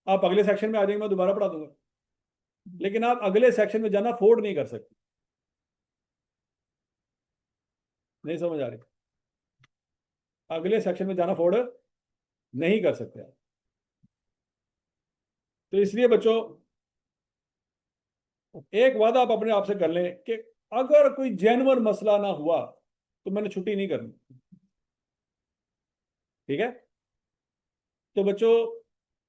आप अगले सेक्शन में आ जाएंगे, मैं दोबारा पढ़ा दूंगा। लेकिन आप अगले सेक्शन में जाना अफोर्ड नहीं कर सकते। नहीं समझ आ रही? अगले सेक्शन में जाना अफोर्ड नहीं कर सकते आप। तो इसलिए बच्चों एक वादा आप अपने आप से कर लें कि अगर कोई जेन्युइन मसला ना हुआ तो मैंने छुट्टी नहीं करनी। ठीक है? तो बच्चों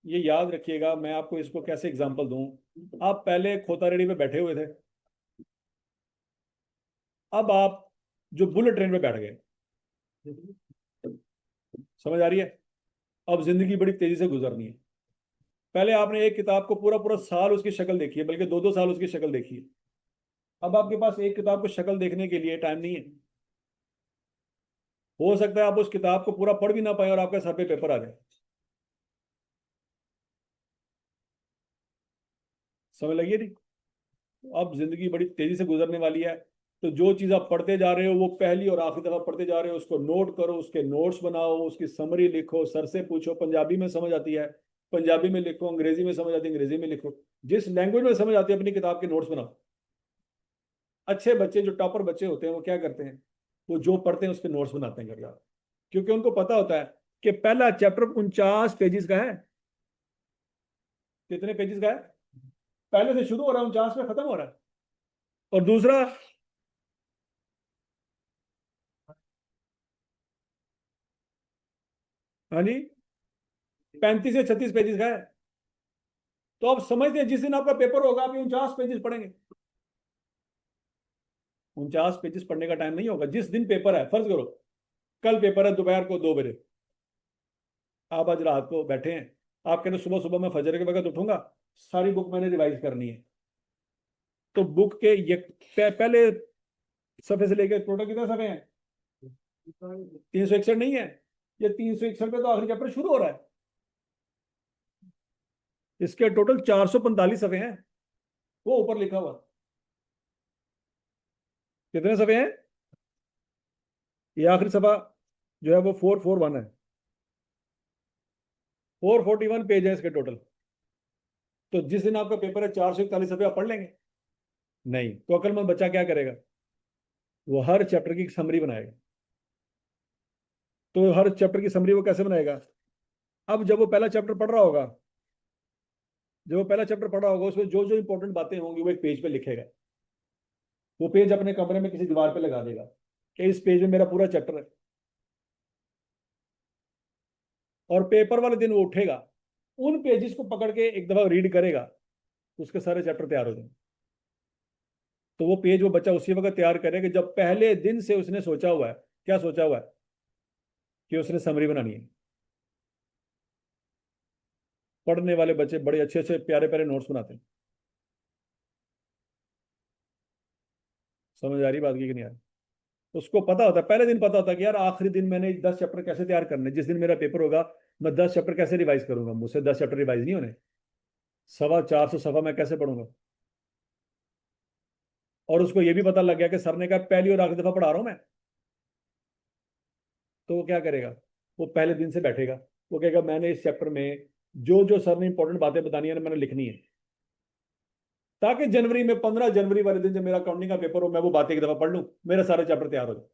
ये याद रखिएगा, मैं आपको इसको कैसे एग्जांपल दूं। आप पहले खोता रेडी पे बैठे हुए थे, अब आप जो बुलेट ट्रेन पे बैठ गए। समझ आ रही है? अब जिंदगी बड़ी तेजी से गुजरनी है। पहले आपने एक किताब को पूरा पूरा साल उसकी शक्ल देखी है, बल्कि दो दो साल उसकी शक्ल देखी है। अब आपके पास एक किताब को शक्ल देखने के लिए टाइम नहीं है। हो सकता है आप उस किताब को पूरा पढ़ भी ना पाए और आपके सर पे पेपर आ जाए। समझ लगी नहीं? अब जिंदगी बड़ी तेजी से गुजरने वाली है। तो जो चीज आप पढ़ते जा रहे हो वो पहली और आखिरी दफा पढ़ते जा रहे हो, उसको नोट करो, उसके नोट्स बनाओ, उसकी समरी लिखो, सर से पूछो, पंजाबी में समझ आती है पंजाबी में लिखो, अंग्रेजी में समझ आती है अंग्रेजी में लिखो, जिस लैंग्वेज में समझ आती है अपनी किताब के नोट्स बनाओ। अच्छे बच्चे, जो टॉपर बच्चे होते हैं, वो क्या करते हैं? वो जो पढ़ते हैं उसके नोट्स बनाते हैं घर, क्योंकि उनको पता होता है कि पहला चैप्टर 49 पेजेस का है। कितने पेजेस का है? पहले से शुरू हो रहा है, 49 में खत्म हो रहा है। और दूसरा, हाँ जी, 35 से 36 पेजेस का है। तो आप समझते हैं जिस दिन आपका पेपर होगा आप ये 49 पेजेस पढ़ेंगे। 49 पेजेस पढ़ने का टाइम नहीं होगा। जिस दिन पेपर है, फर्ज करो कल पेपर है दोपहर को 2 बजे, आप आज रात को बैठे हैं, आप कहते सुबह सुबह मैं फजर के वक्त उठूंगा, सारी बुक मैंने रिवाइज करनी है। तो बुक के ये पहले सफे से लेकर टोटल कितने सफे हैं? 361 नहीं है? ये 361 पे तो आखिरी चैप्टर शुरू हो रहा है। इसके टोटल 445 सफे हैं, वो ऊपर लिखा हुआ। कितने सफे हैं? ये आखिरी सफा जो है वो 441 है। 441 पेज है इसके टोटल। तो जिस दिन आपका पेपर है 441 सफे आप पढ़ लेंगे? नहीं। तो अक्लमंद बच्चा क्या करेगा? वो हर चैप्टर की समरी बनाएगा। तो हर चैप्टर की समरी वो कैसे बनाएगा? अब जब वो पहला चैप्टर पढ़ रहा होगा, उसमें जो जो इंपॉर्टेंट बातें होंगी वो एक पेज पे लिखेगा। वो पेज अपने कमरे में किसी दीवार पे लगा देगा कि इस पेज में मेरा पूरा चैप्टर है। और पेपर वाले दिन वो उठेगा, उन पेजेस को पकड़ के एक दफा रीड करेगा, तो उसके सारे चैप्टर तैयार हो जाएंगे। तो वो पेज वो बच्चा उसी वक्त तैयार करेगा जब पहले दिन से उसने सोचा हुआ है। क्या सोचा हुआ है? कि उसने समरी बनानी है। पढ़ने वाले बच्चे बड़े अच्छे अच्छे प्यारे प्यारे नोट्स बनाते हैं। समझ आ रही बात की कि नहीं आ रही? उसको पता होता है, पहले दिन पता होता है कि यार आखिरी दिन मैंने 10 चैप्टर कैसे तैयार करने, जिस दिन मेरा पेपर होगा मैं 10 चैप्टर कैसे रिवाइज करूंगा, मुझसे 10 चैप्टर रिवाइज नहीं होने, 450 सफा मैं कैसे पढ़ूंगा। और उसको ये भी पता लग गया कि सर ने कहा पहली और आखिरी दफा पढ़ा रहा हूं मैं। तो वो क्या करेगा? वो पहले दिन से बैठेगा, वो कहेगा मैंने इस चैप्टर में जो जो सर ने इंपॉर्टेंट बातें बतानी है ना मैंने लिखनी है, ताकि जनवरी में 15 जनवरी वाले दिन जब मेरा अकाउंटिंग का पेपर हो मैं वो बातें एक दफा पढ़ लूं, मेरे सारे चैप्टर तैयार हो जाए।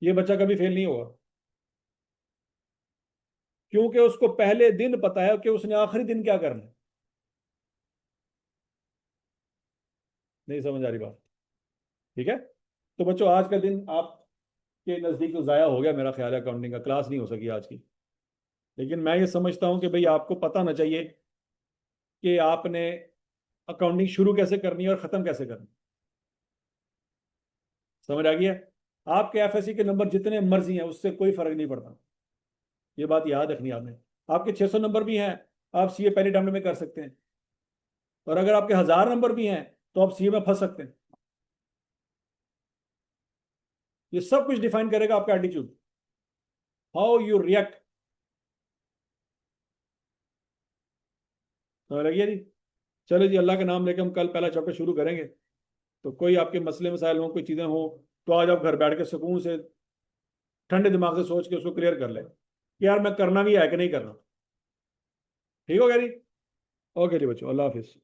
ये बच्चा कभी फेल नहीं होगा, क्योंकि उसको पहले दिन पता है कि उसने आखिरी दिन क्या करना है। नहीं समझ आ रही बात? ठीक है। तो बच्चों आज का दिन आपके नजदीक तो जाया हो गया, मेरा ख्याल है अकाउंटिंग का क्लास नहीं हो सकी आज की। लेकिन मैं ये समझता हूं कि भाई आपको पता होना चाहिए कि आपने अकाउंटिंग शुरू कैसे करनी है और खत्म कैसे करनी है। समझ आ गई है? आपके एफएससी के नंबर जितने मर्जी हैं उससे कोई फर्क नहीं पड़ता। ये बात याद रखनी है आपने। आपके 600 नंबर भी हैं, आप सीए पहले अटेम्प्ट में कर सकते हैं। और अगर आपके 1000 नंबर भी हैं तो आप सीए में फंस सकते हैं। ये सब कुछ डिफाइन करेगा आपका एटीट्यूड, हाउ यू रिएक्ट। समझ लगी है जी? चलो जी, अल्लाह का नाम लेकर हम कल पहला चैप्टर शुरू करेंगे। तो कोई आपके मसले मसाइल हो, कोई चीज़ें हो, तो आज आप घर बैठ के सुकून से ठंडे दिमाग से सोच के उसको क्लियर कर ले कि यार मैं करना भी है कि नहीं करना। ठीक हो गया जी? ओके जी बच्चों, अल्लाह हाफिज़।